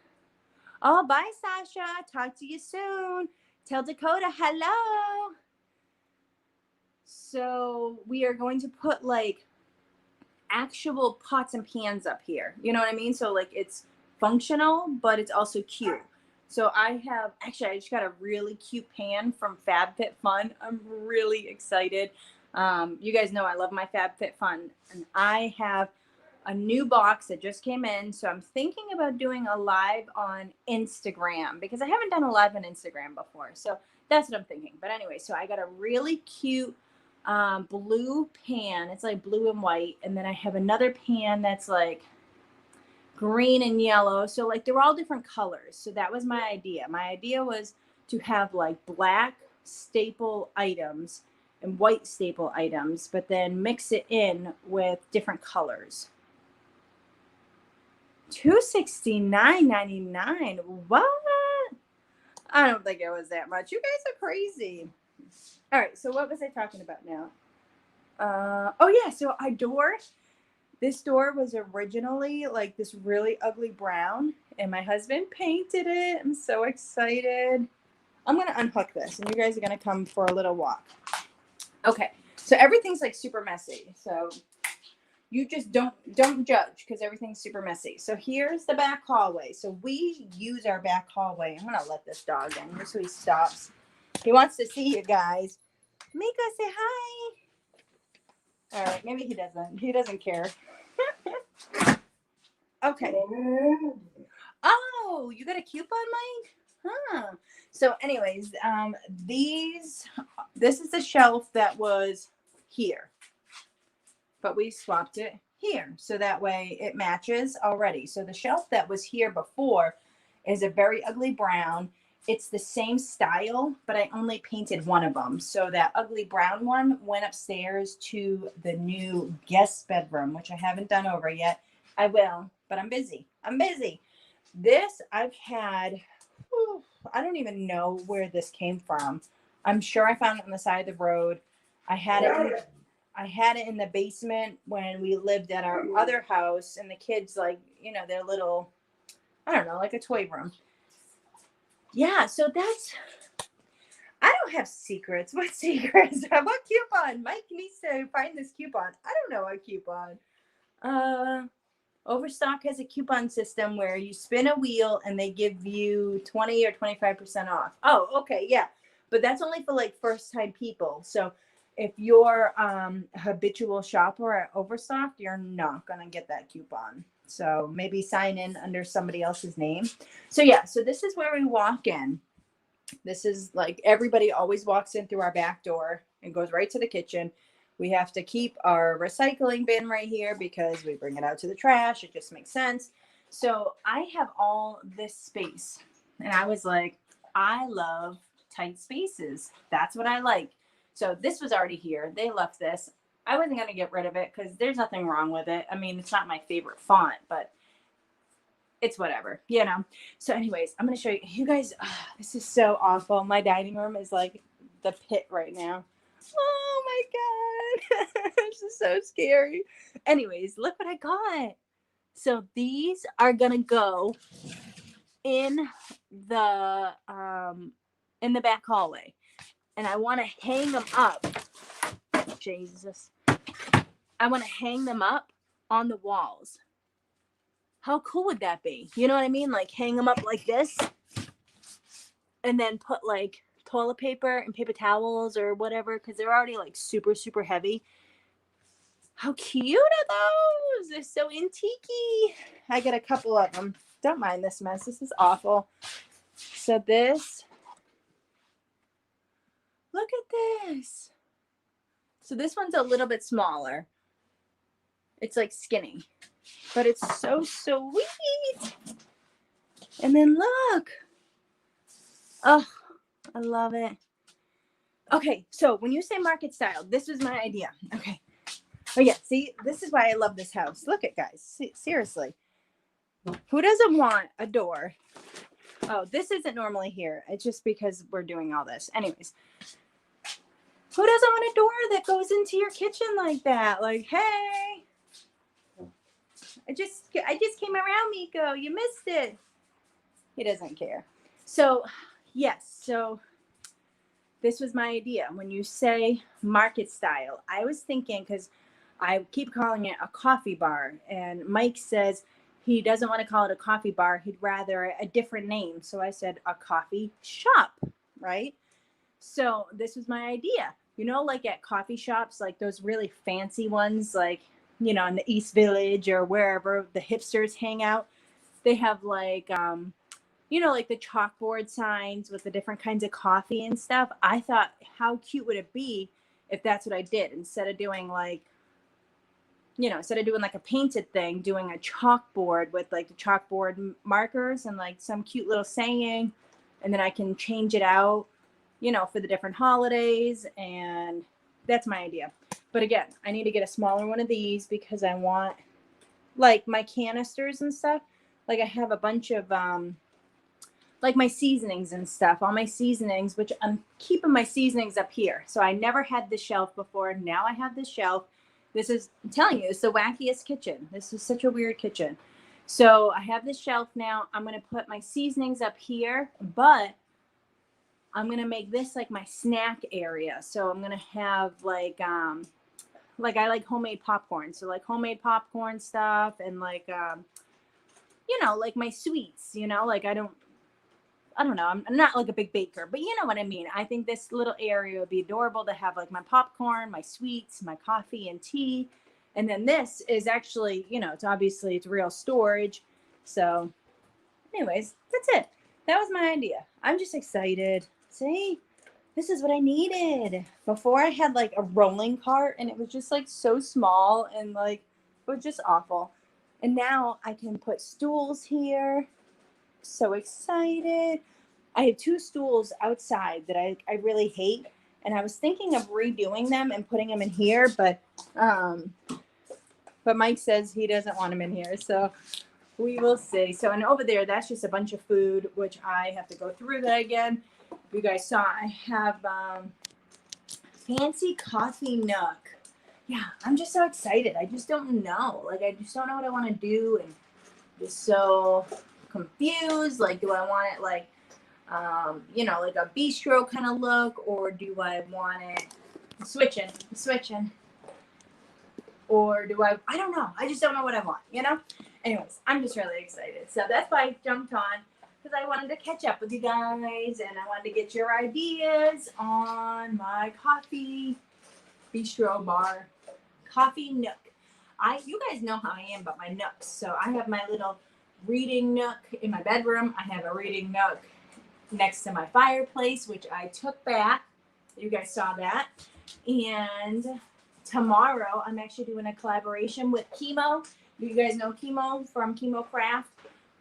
oh, bye, Sasha. Talk to you soon. Tell Dakota hello. So we are going to put like actual pots and pans up here. You know what I mean? So like it's functional, but it's also cute. So I just got a really cute pan from FabFitFun. I'm really excited. You guys know I love my FabFitFun, and I have a new box that just came in. So I'm thinking about doing a live on Instagram because I haven't done a live on Instagram before. So that's what I'm thinking. But anyway, so I got a really cute blue pan. It's like blue and white. And then I have another pan that's like green and yellow. So like they're all different colors. So that was my idea. My idea was to have like black staple items and white staple items, but then mix it in with different colors. $269.99. What? I don't think it was that much. You guys are crazy. All right, so what was I talking about now? Oh yeah, so our door. This door was originally like this really ugly brown, and my husband painted it. I'm so excited. I'm gonna unhook this, and you guys are gonna come for a little walk. Okay, so everything's like super messy. So you just don't judge because everything's super messy. So here's the back hallway. So we use our back hallway. I'm gonna let this dog in here so he stops. He wants to see you guys. Miko, say hi. All right, maybe he doesn't. He doesn't care. Okay. Oh, you got a coupon, Mike? Huh. So anyways, this is the shelf that was here, but we swapped it here. So that way it matches already. So the shelf that was here before is a very ugly brown. It's the same style, but I only painted one of them. So that ugly brown one went upstairs to the new guest bedroom, which I haven't done over yet. I will, but I'm busy. This I've had, I don't even know where this came from. I'm sure I found it on the side of the road. I had it in the basement when we lived at our other house, and the kids, like, you know, their little, I don't know, like a toy room. Yeah, so I don't have secrets. What secrets? What coupon? Mike needs to find this coupon. I don't know what coupon. Overstock has a coupon system where you spin a wheel and they give you 20 or 25% off. Oh, okay, yeah. But that's only for like first time people. So if you're a habitual shopper at Overstock, you're not going to get that coupon. So maybe sign in under somebody else's name. So yeah, so this is where we walk in. This is like everybody always walks in through our back door and goes right to the kitchen. We have to keep our recycling bin right here because we bring it out to the trash. It just makes sense. So I have all this space, and I was like, I love tight spaces. That's what I like. So this was already here. They left this. I wasn't going to get rid of it because there's nothing wrong with it. I mean, it's not my favorite font, but it's whatever, you know? So anyways, I'm going to show you. You guys, this is so awful. My dining room is like the pit right now. Oh my God. This is so scary. Anyways, look what I got. So these are going to go in the back hallway. And I want to hang them up. Jesus. I want to hang them up on the walls. How cool would that be? You know what I mean? Like hang them up like this and then put like toilet paper and paper towels or whatever, because they're already like super, super heavy. How cute are those? They're so antique-y. I got a couple of them. Don't mind this mess. This is awful. So this, look at this. So this one's a little bit smaller. It's like skinny, but it's so sweet. And then look. Oh, I love it. Okay, so when you say market style, this was my idea. Okay. Oh yeah, see, this is why I love this house. Look at guys, seriously. Who doesn't want a door? Oh, this isn't normally here. It's just because we're doing all this. Anyways, who doesn't want a door that goes into your kitchen like that? Like, hey, I just came around, Miko. You missed it. He doesn't care. So, yes. So this was my idea. When you say market style, I was thinking, because I keep calling it a coffee bar, and Mike says he doesn't want to call it a coffee bar. He'd rather a different name. So I said a coffee shop, right? So this was my idea. You know, like at coffee shops, like those really fancy ones, like, you know, in the East Village or wherever the hipsters hang out, they have like, you know, like the chalkboard signs with the different kinds of coffee and stuff. I thought, how cute would it be if that's what I did instead of doing like, instead of doing like a painted thing, doing a chalkboard with like the chalkboard markers and like some cute little saying. And then I can change it out, for the different holidays. And that's my idea. But again, I need to get a smaller one of these because I want like my canisters and stuff. Like I have a bunch of, like my seasonings and stuff, all my seasonings, which I'm keeping my seasonings up here. So I never had this shelf before. Now I have this shelf. This is, I'm telling you, it's the wackiest kitchen. This is such a weird kitchen. So I have this shelf now. I'm going to put my seasonings up here, but I'm going to make this like my snack area. So I'm going to have like I like homemade popcorn. So like homemade popcorn stuff and like, like my sweets, like I don't know. I'm not like a big baker, but you know what I mean? I think this little area would be adorable to have like my popcorn, my sweets, my coffee and tea. And then this is actually, it's real storage. So anyways, that's it. That was my idea. I'm just excited. See, this is what I needed. Before I had like a rolling cart and it was just like so small and like, it was just awful. And now I can put stools here. So excited. I have 2 stools outside that I really hate, and I was thinking of redoing them and putting them in here, but Mike says he doesn't want them in here, so we will see. So, and over there, that's just a bunch of food, which I have to go through that again. If you guys saw, I have fancy coffee nook. Yeah, I'm just so excited. I just don't know. Like, I just don't know what I want to do, and just so confused. Like, do I want it like, like a bistro kind of look, or do I want it switching, or do I don't know. I just don't know what I want, Anyways, I'm just really excited. So that's why I jumped on, because I wanted to catch up with you guys, and I wanted to get your ideas on my coffee bistro bar, coffee nook. You guys know how I am about my nooks. So I have my little reading nook in my bedroom. I have a reading nook next to my fireplace, which I took back. You guys saw that. And tomorrow I'm actually doing a collaboration with Chemo. You guys know Chemo from Chemo Craft.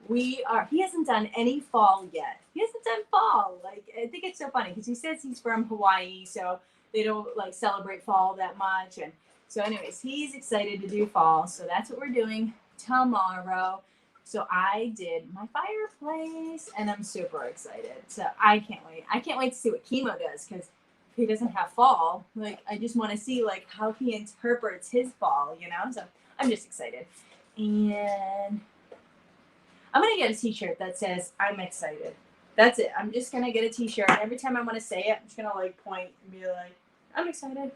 He hasn't done any fall yet. He hasn't done fall. Like, I think it's so funny because he says he's from Hawaii, so they don't like celebrate fall that much. And so anyways, he's excited to do fall. So that's what we're doing tomorrow. So I did my fireplace and I'm super excited. So I can't wait. I can't wait to see what Chemo does, because if he doesn't have fall, like I just want to see like how he interprets his fall, So I'm just excited. And I'm going to get a t-shirt that says I'm excited. That's it. I'm just going to get a t-shirt. Every time I want to say it, I'm just going to like point and be like, I'm excited.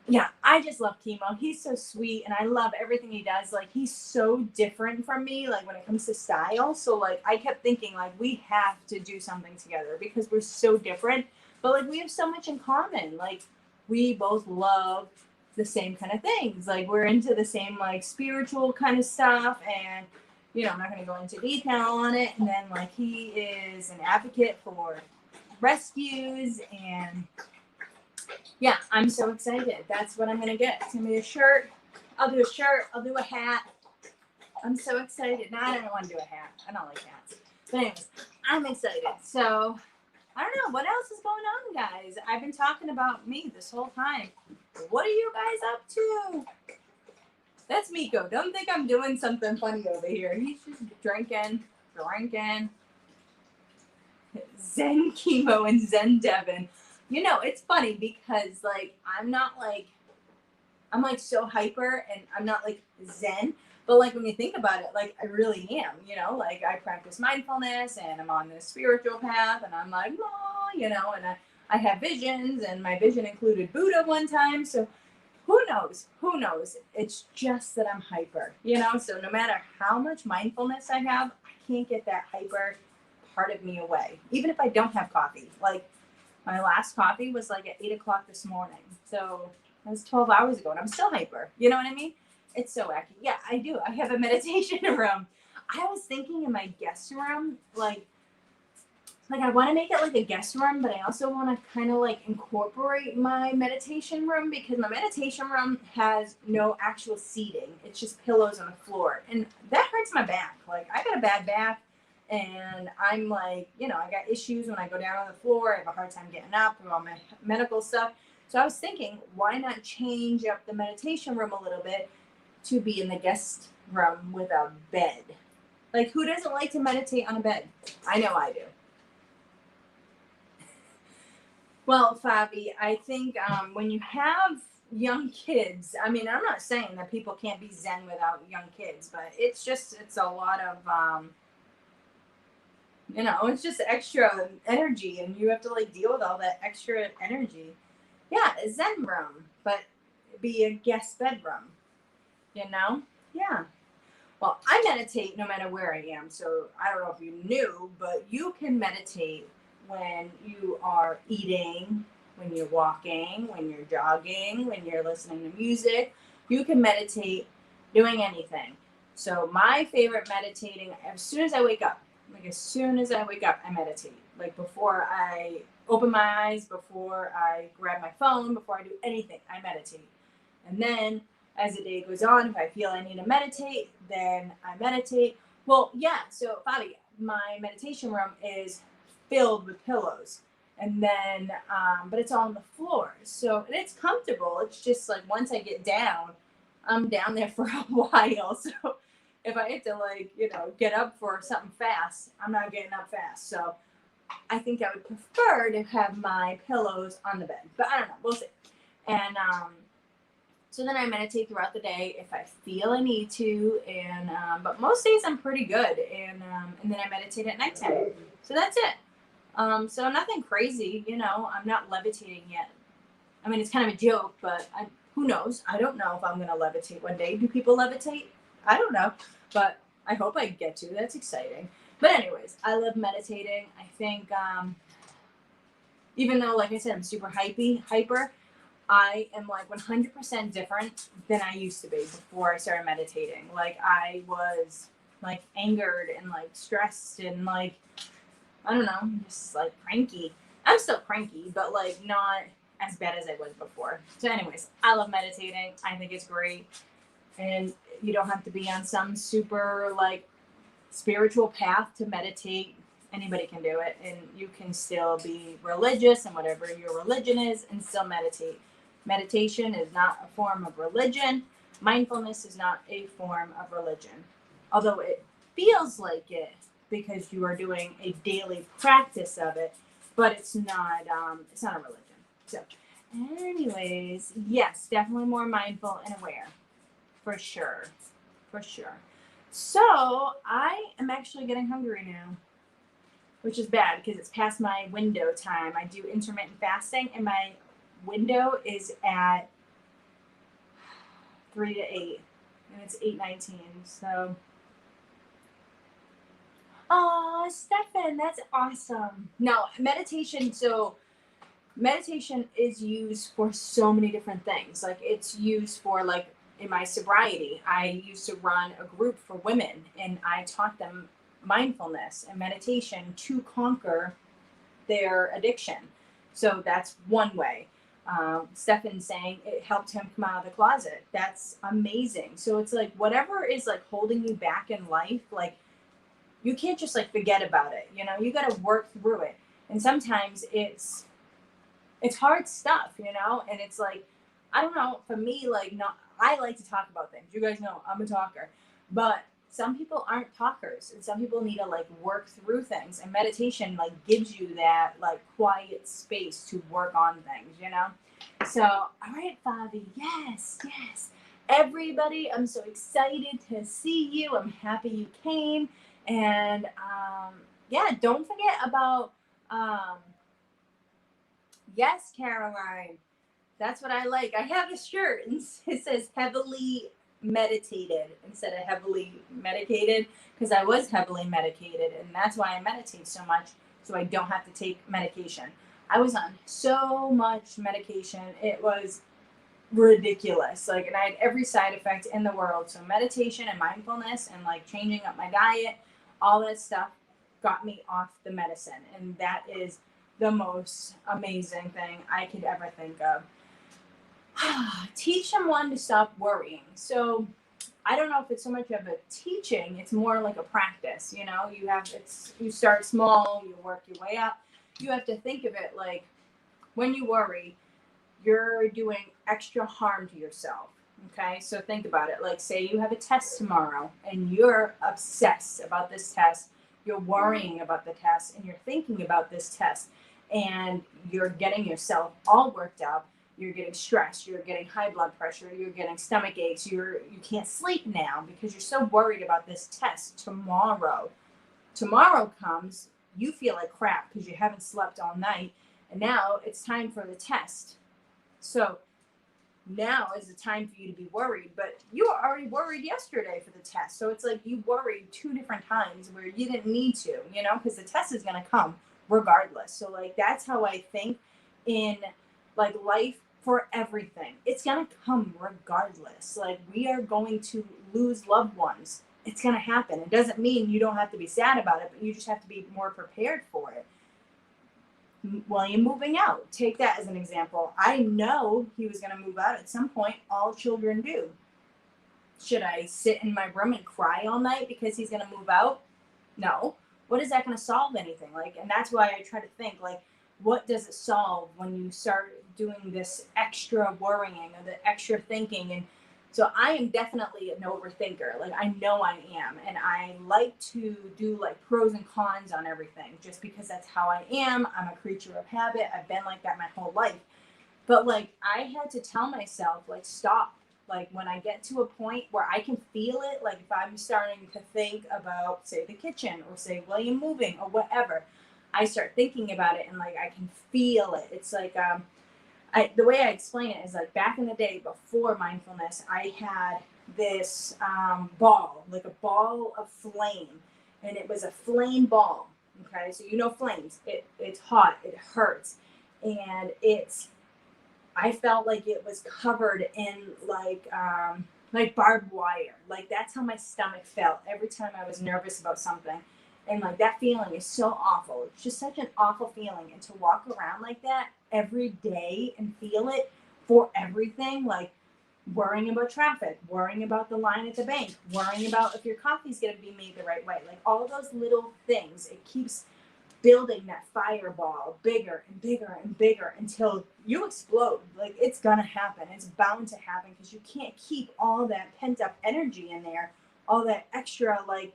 Yeah, I just love Chemo. He's so sweet, and I love everything he does. Like, he's so different from me, like, when it comes to style. So, like, I kept thinking, like, we have to do something together because we're so different. But, like, we have so much in common. Like, we both love the same kind of things. Like, we're into the same, like, spiritual kind of stuff. And, I'm not going to go into detail on it. And then, like, he is an advocate for rescues, and yeah, I'm so excited. That's what I'm going to get. It's going to be a shirt. I'll do a shirt. I'll do a hat. I'm so excited. No, I don't want to do a hat. I don't like hats. But anyways, I'm excited. So, I don't know. What else is going on, guys? I've been talking about me this whole time. What are you guys up to? That's Miko. Don't think I'm doing something funny over here. He's just drinking. Zen Chemo and Zen Devin. It's funny because, like, I'm like so hyper and I'm not like Zen, but like when you think about it, like I really am, like I practice mindfulness and I'm on this spiritual path and I'm like, oh, and I have visions, and my vision included Buddha one time. So who knows? It's just that I'm hyper, so no matter how much mindfulness I have, I can't get that hyper part of me away, even if I don't have coffee. Like, my last coffee was like at 8:00 this morning. So that was 12 hours ago and I'm still hyper. You know what I mean? It's so wacky. Yeah, I do. I have a meditation room. I was thinking in my guest room, like, like I want to make it like a guest room, but I also want to kind of like incorporate my meditation room, because my meditation room has no actual seating. It's just pillows on the floor, and that hurts my back. Like I got a bad back, and I'm like, you know, I got issues when I go down on the floor. I have a hard time getting up with all my medical stuff. So I was thinking, why not change up the meditation room a little bit to be in the guest room with a bed? Like, who doesn't like to meditate on a bed? I know I do. Well, Fabi, I think when you have young kids, I mean, I'm not saying that people can't be Zen without young kids, but it's a lot of, you know, it's just extra energy, and you have to like deal with all that extra energy. Yeah, a Zen room, but be a guest bedroom, you know? Yeah. Well, I meditate no matter where I am. So I don't know if you knew, but you can meditate when you are eating, when you're walking, when you're jogging, when you're listening to music. You can meditate doing anything. So my favorite meditating, as soon as I wake up, I meditate. Like before I open my eyes, before I grab my phone, before I do anything, I meditate. And then as the day goes on, if I feel I need to meditate, then I meditate. Well, yeah, so Fabi, my meditation room is filled with pillows. And then, but it's all on the floor. So, and it's comfortable. It's just like once I get down, I'm down there for a while. So if I have to like, you know, get up for something fast, I'm not getting up fast. So I think I would prefer to have my pillows on the bed, but I don't know. We'll see. And, so then I meditate throughout the day if I feel I need to, and but most days I'm pretty good, and then I meditate at nighttime. So that's it. So nothing crazy, you know. I'm not levitating yet. I mean, it's kind of a joke, but who knows? I don't know if I'm gonna levitate one day. Do people levitate? I don't know, but I hope I get to. That's exciting. But anyways, I love meditating. I think even though, like I said, I'm super hyper. I am like 100% different than I used to be before I started meditating. Like I was like angered and like stressed and like, I don't know, just like cranky. I'm still cranky, but like not as bad as I was before. So anyways, I love meditating. I think it's great. And you don't have to be on some super like spiritual path to meditate. Anybody can do it, and you can still be religious and whatever your religion is and still meditate. Meditation is not a form of religion. Mindfulness is not a form of religion, although it feels like it because you are doing a daily practice of it, but it's not a religion. So anyways, yes, definitely more mindful and aware, for sure. So I am actually getting hungry now, which is bad because it's past my window time. I do intermittent fasting, and my window is at 3 to 8, and it's 8:19. So, oh, Stefan, that's awesome. No, meditation. So, meditation is used for so many different things. Like it's used for like in my sobriety, I used to run a group for women, and I taught them mindfulness and meditation to conquer their addiction. So that's one way. Stefan saying it helped him come out of the closet. That's amazing. So it's like whatever is like holding you back in life, like you can't just like forget about it. You know, you got to work through it. And sometimes it's hard stuff, you know, and it's like, I don't know, for me, like not, I like to talk about things. You guys know I'm a talker, but some people aren't talkers, and some people need to like work through things, and meditation like gives you that like quiet space to work on things, you know? So, all right, Fabi, yes. Everybody, I'm so excited to see you. I'm happy you came. And yeah, don't forget about, yes, Caroline. That's what I like. I have a shirt and it says heavily meditated instead of heavily medicated, because I was heavily medicated, and that's why I meditate so much, so I don't have to take medication. I was on so much medication. It was ridiculous. Like, and I had every side effect in the world. So meditation and mindfulness and like changing up my diet, all that stuff got me off the medicine. And that is the most amazing thing I could ever think of. Teach someone to stop worrying. So I don't know if it's so much of a teaching, it's more like a practice. You start small, you work your way up. You have to think of it like when you worry, you're doing extra harm to yourself. Okay, so think about it. Like, say you have a test tomorrow and you're obsessed about this test, you're worrying about the test, and you're thinking about this test, and you're getting yourself all worked up. You're getting stressed, you're getting high blood pressure, you're getting stomach aches, you can't sleep now because you're so worried about this test tomorrow. Tomorrow comes, you feel like crap because you haven't slept all night, and now it's time for the test. So now is the time for you to be worried, but you were already worried yesterday for the test. So it's like you worried 2 different times where you didn't need to, because the test is going to come regardless. So like, that's how I think in like life for everything. It's going to come regardless. Like, we are going to lose loved ones. It's going to happen. It doesn't mean you don't have to be sad about it, but you just have to be more prepared for it. William moving out, take that as an example. I know he was going to move out at some point. All children do. Should I sit in my room and cry all night because he's going to move out? No. What is that going to solve anything? Like, and that's why I try to think, like, what does it solve when you start doing this extra worrying or the extra thinking? And so I am definitely an overthinker. Like, I know I am. And I like to do like pros and cons on everything just because that's how I am. I'm a creature of habit. I've been like that my whole life. But like, I had to tell myself, like, stop. Like, when I get to a point where I can feel it, like if I'm starting to think about, say, the kitchen or say William moving or whatever, I start thinking about it and like I can feel it. It's like the way I explain it is like back in the day before mindfulness, I had this ball, like a ball of flame, and it was a flame ball. Okay, so flames. It's hot, it hurts, and I felt like it was covered in like barbed wire. Like, that's how my stomach felt every time I was nervous about something. And like, that feeling is so awful. It's just such an awful feeling. And to walk around like that every day and feel it for everything, like worrying about traffic, worrying about the line at the bank, worrying about if your coffee's going to be made the right way, like all those little things, it keeps building that fireball bigger and bigger and bigger until you explode. Like, it's going to happen. It's bound to happen because you can't keep all that pent up energy in there, all that extra, like,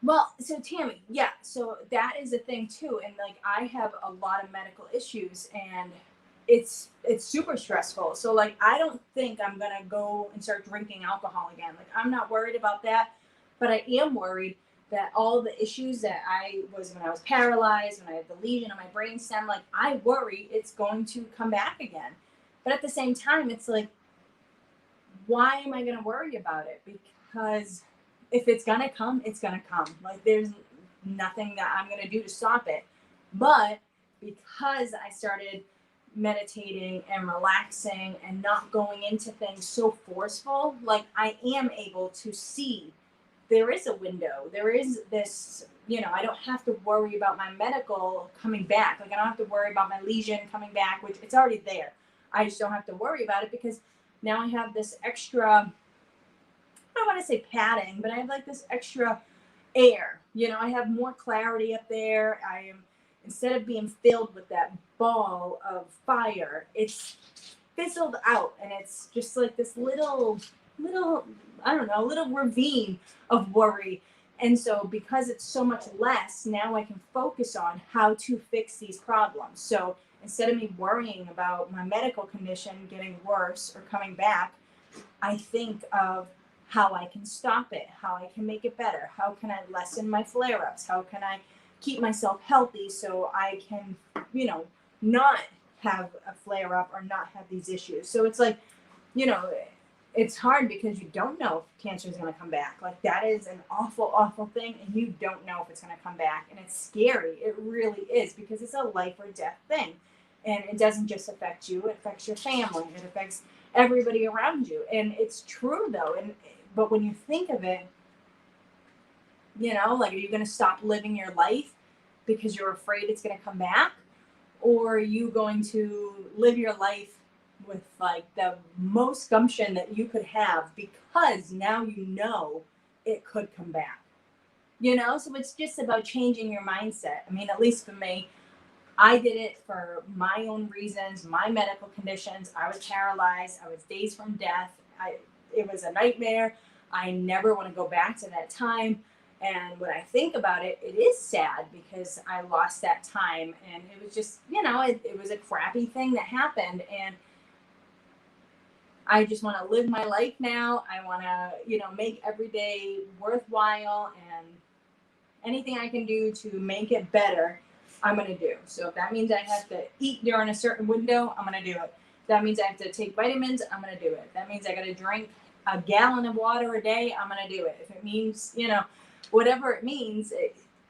well, so Tammy, yeah, so that is a thing too. And like, I have a lot of medical issues and it's super stressful. So like, I don't think I'm going to go and start drinking alcohol again. Like, I'm not worried about that, but I am worried that all the issues that I was when I was paralyzed, when I had the lesion on my brainstem, like, I worry it's going to come back again. But at the same time, it's like, why am I going to worry about it? Because if it's going to come, it's going to come. Like, there's nothing that I'm going to do to stop it. But because I started meditating and relaxing and not going into things so forceful, like, I am able to see there is a window. There is this, I don't have to worry about my medical coming back. Like, I don't have to worry about my lesion coming back, which it's already there. I just don't have to worry about it because now I have this extra, I don't want to say padding, but I have like this extra air. I have more clarity up there. I am, instead of being filled with that ball of fire, it's fizzled out and it's just like this little, I don't know, little ravine of worry. And so because it's so much less, now I can focus on how to fix these problems. So instead of me worrying about my medical condition getting worse or coming back, I think of how I can stop it, how I can make it better, how can I lessen my flare-ups, how can I keep myself healthy so I can, not have a flare-up or not have these issues. So it's like, it's hard because you don't know if cancer is going to come back. Like, that is an awful, awful thing, and you don't know if it's going to come back. And it's scary. It really is, because it's a life or death thing. And it doesn't just affect you. It affects your family. It affects everybody around you. And it's true, though. But when you think of it, You know, like, are you going to stop living your life because you're afraid it's going to come back? Or are you going to live your life with like the most gumption that you could have because now you know it could come back? You know, so it's just about changing your mindset. I mean, at least for me, I did it for my own reasons, my medical conditions. I was paralyzed. I was days from death. It was a nightmare. I never want to go back to that time. And when I think about it, it is sad because I lost that time. And it was just, you know, it was a crappy thing that happened. And I just want to live my life now. I want to, you know, make every day worthwhile, and anything I can do to make it better, I'm going to do. So if that means I have to eat during a certain window, I'm going to do it. If that means I have to take vitamins, I'm going to do it. If that means I got to drink a gallon of water a day, I'm going to do it. If it means, you know, whatever it means,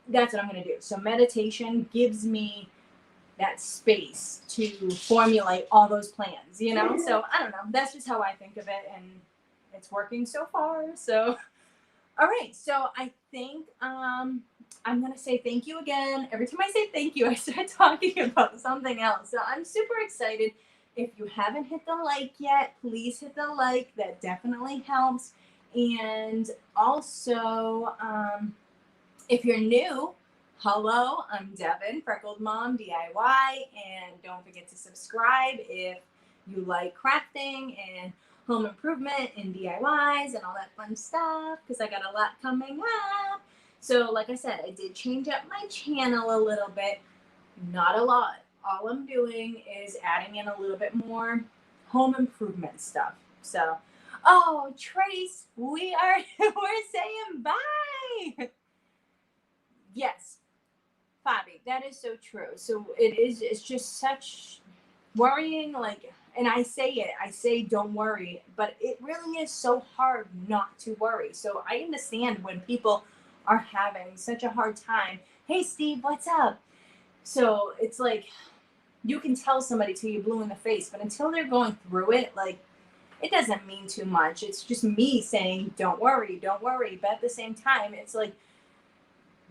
that's what I'm going to do. So meditation gives me that space to formulate all those plans, you know? So I don't know. That's just how I think of it. And it's working so far. So all right, so I think I'm going to say thank you again. Every time I say thank you, I start talking about something else. So I'm super excited. If you haven't hit the like yet, please hit the like. That definitely helps. And also, if you're new, hello, I'm Devin, Freckled Mom, DIY. And don't forget to subscribe if you like crafting and home improvement and DIYs and all that fun stuff, because I got a lot coming up. So like I said, I did change up my channel a little bit, not a lot. All I'm doing is adding in a little bit more home improvement stuff. So, oh, Trace, we're saying bye. Yes, Fabi, that is so true. So it's just such worrying, like, and I say don't worry, but it really is so hard not to worry. So I understand when people are having such a hard time. Hey Steve, what's up? So it's like you can tell somebody till you're blue in the face, but until they're going through it, like, it doesn't mean too much. It's just me saying don't worry, don't worry. But at the same time, it's like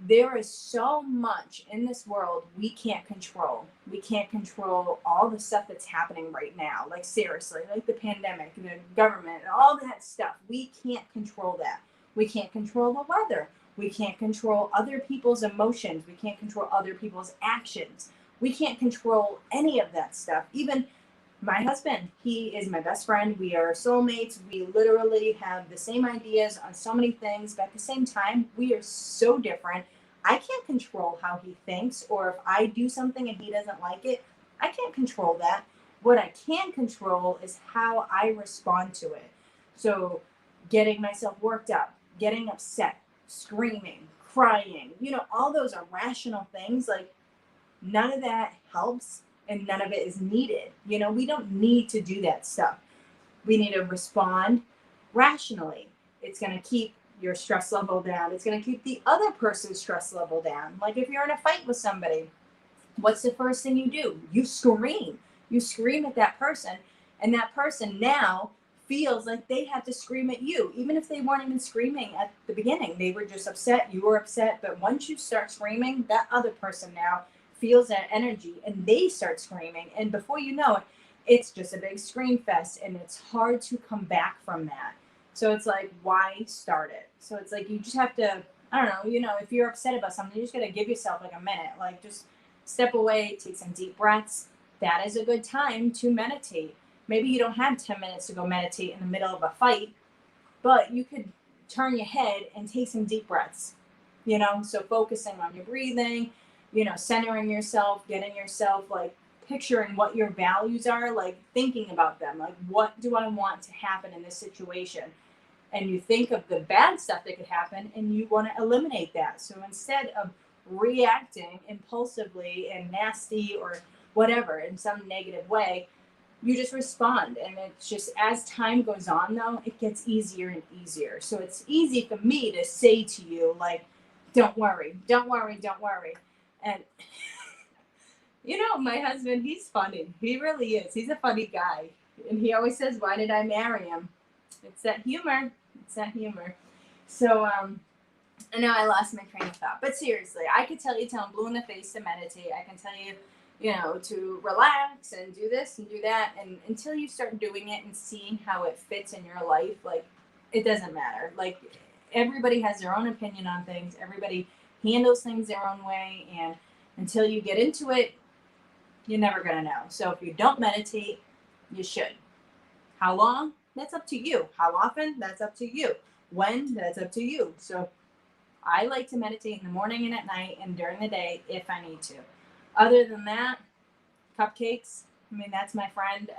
there is so much in this world we can't control. We can't control all the stuff that's happening right now. Like, seriously, like the pandemic, the government, all that stuff. We can't control that. We can't control the weather. We can't control other people's emotions. We can't control other people's actions. We can't control any of that stuff. Even my husband, he is my best friend. We are soulmates. We literally have the same ideas on so many things, but at the same time, we are so different. I can't control how he thinks, or if I do something and he doesn't like it, I can't control that. What I can control is how I respond to it. So getting myself worked up, getting upset, screaming, crying, you know, all those are rational things. Like, none of that helps. And none of it is needed. You know, we don't need to do that stuff. We need to respond rationally. It's going to keep your stress level down. It's going to keep the other person's stress level down. Like, if you're in a fight with somebody, what's the first thing you do? You scream. You scream at that person. And that person now feels like they have to scream at you, even if they weren't even screaming at the beginning. They were just upset. You were upset. But once you start screaming, that other person now feels that energy and they start screaming, and before you know it, it's just a big scream fest, and it's hard to come back from that. So it's like, why start it? So it's like, you just have to, I don't know, you know, if you're upset about something, you just got to give yourself like a minute, like, just step away, take some deep breaths. That is a good time to meditate. Maybe you don't have 10 minutes to go meditate in the middle of a fight, but you could turn your head and take some deep breaths, you know, so focusing on your breathing, you know, centering yourself, getting yourself, like, picturing what your values are, like, thinking about them, like, what do I want to happen in this situation? And you think of the bad stuff that could happen and you want to eliminate that. So instead of reacting impulsively and nasty or whatever in some negative way, you just respond. And it's just, as time goes on though, it gets easier and easier. So it's easy for me to say to you, like, don't worry, don't worry, don't worry. And, you know, my husband, he's funny. He really is. He's a funny guy. And he always says, why did I marry him? It's that humor. It's that humor. So, And now I lost my train of thought. But seriously, I could tell you till I'm blue in the face to meditate. I can tell you, to relax and do this and do that. And until you start doing it and seeing how it fits in your life, like, it doesn't matter. Like, everybody has their own opinion on things. Everybody handles things their own way. And until you get into it, you're never going to know. So if you don't meditate, you should. How long? That's up to you. How often? That's up to you. When? That's up to you. So I like to meditate in the morning and at night and during the day if I need to. Other than that, cupcakes, I mean, that's my friend.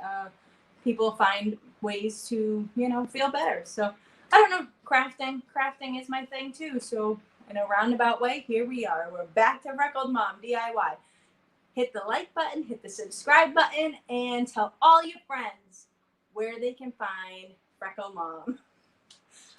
People find ways to, feel better. So I don't know. Crafting is my thing too. So in a roundabout way, here we are. We're back to Freckled Mom DIY. Hit the like button, hit the subscribe button, and tell all your friends where they can find Freckled Mom.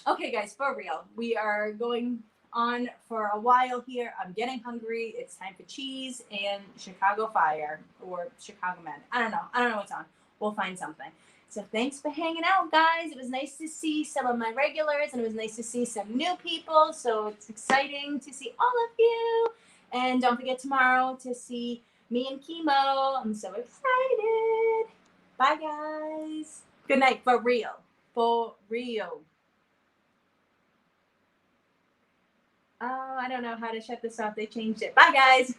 Okay, guys, for real. We are going on for a while here. I'm getting hungry. It's time for cheese and Chicago Fire or Chicago Med. I don't know what's on. We'll find something. So thanks for hanging out, guys. It was nice to see some of my regulars, and it was nice to see some new people. So it's exciting to see all of you. And don't forget tomorrow to see me and Chemo. I'm so excited. Bye, guys. Good night, for real. For real. Oh, I don't know how to shut this off. They changed it. Bye, guys.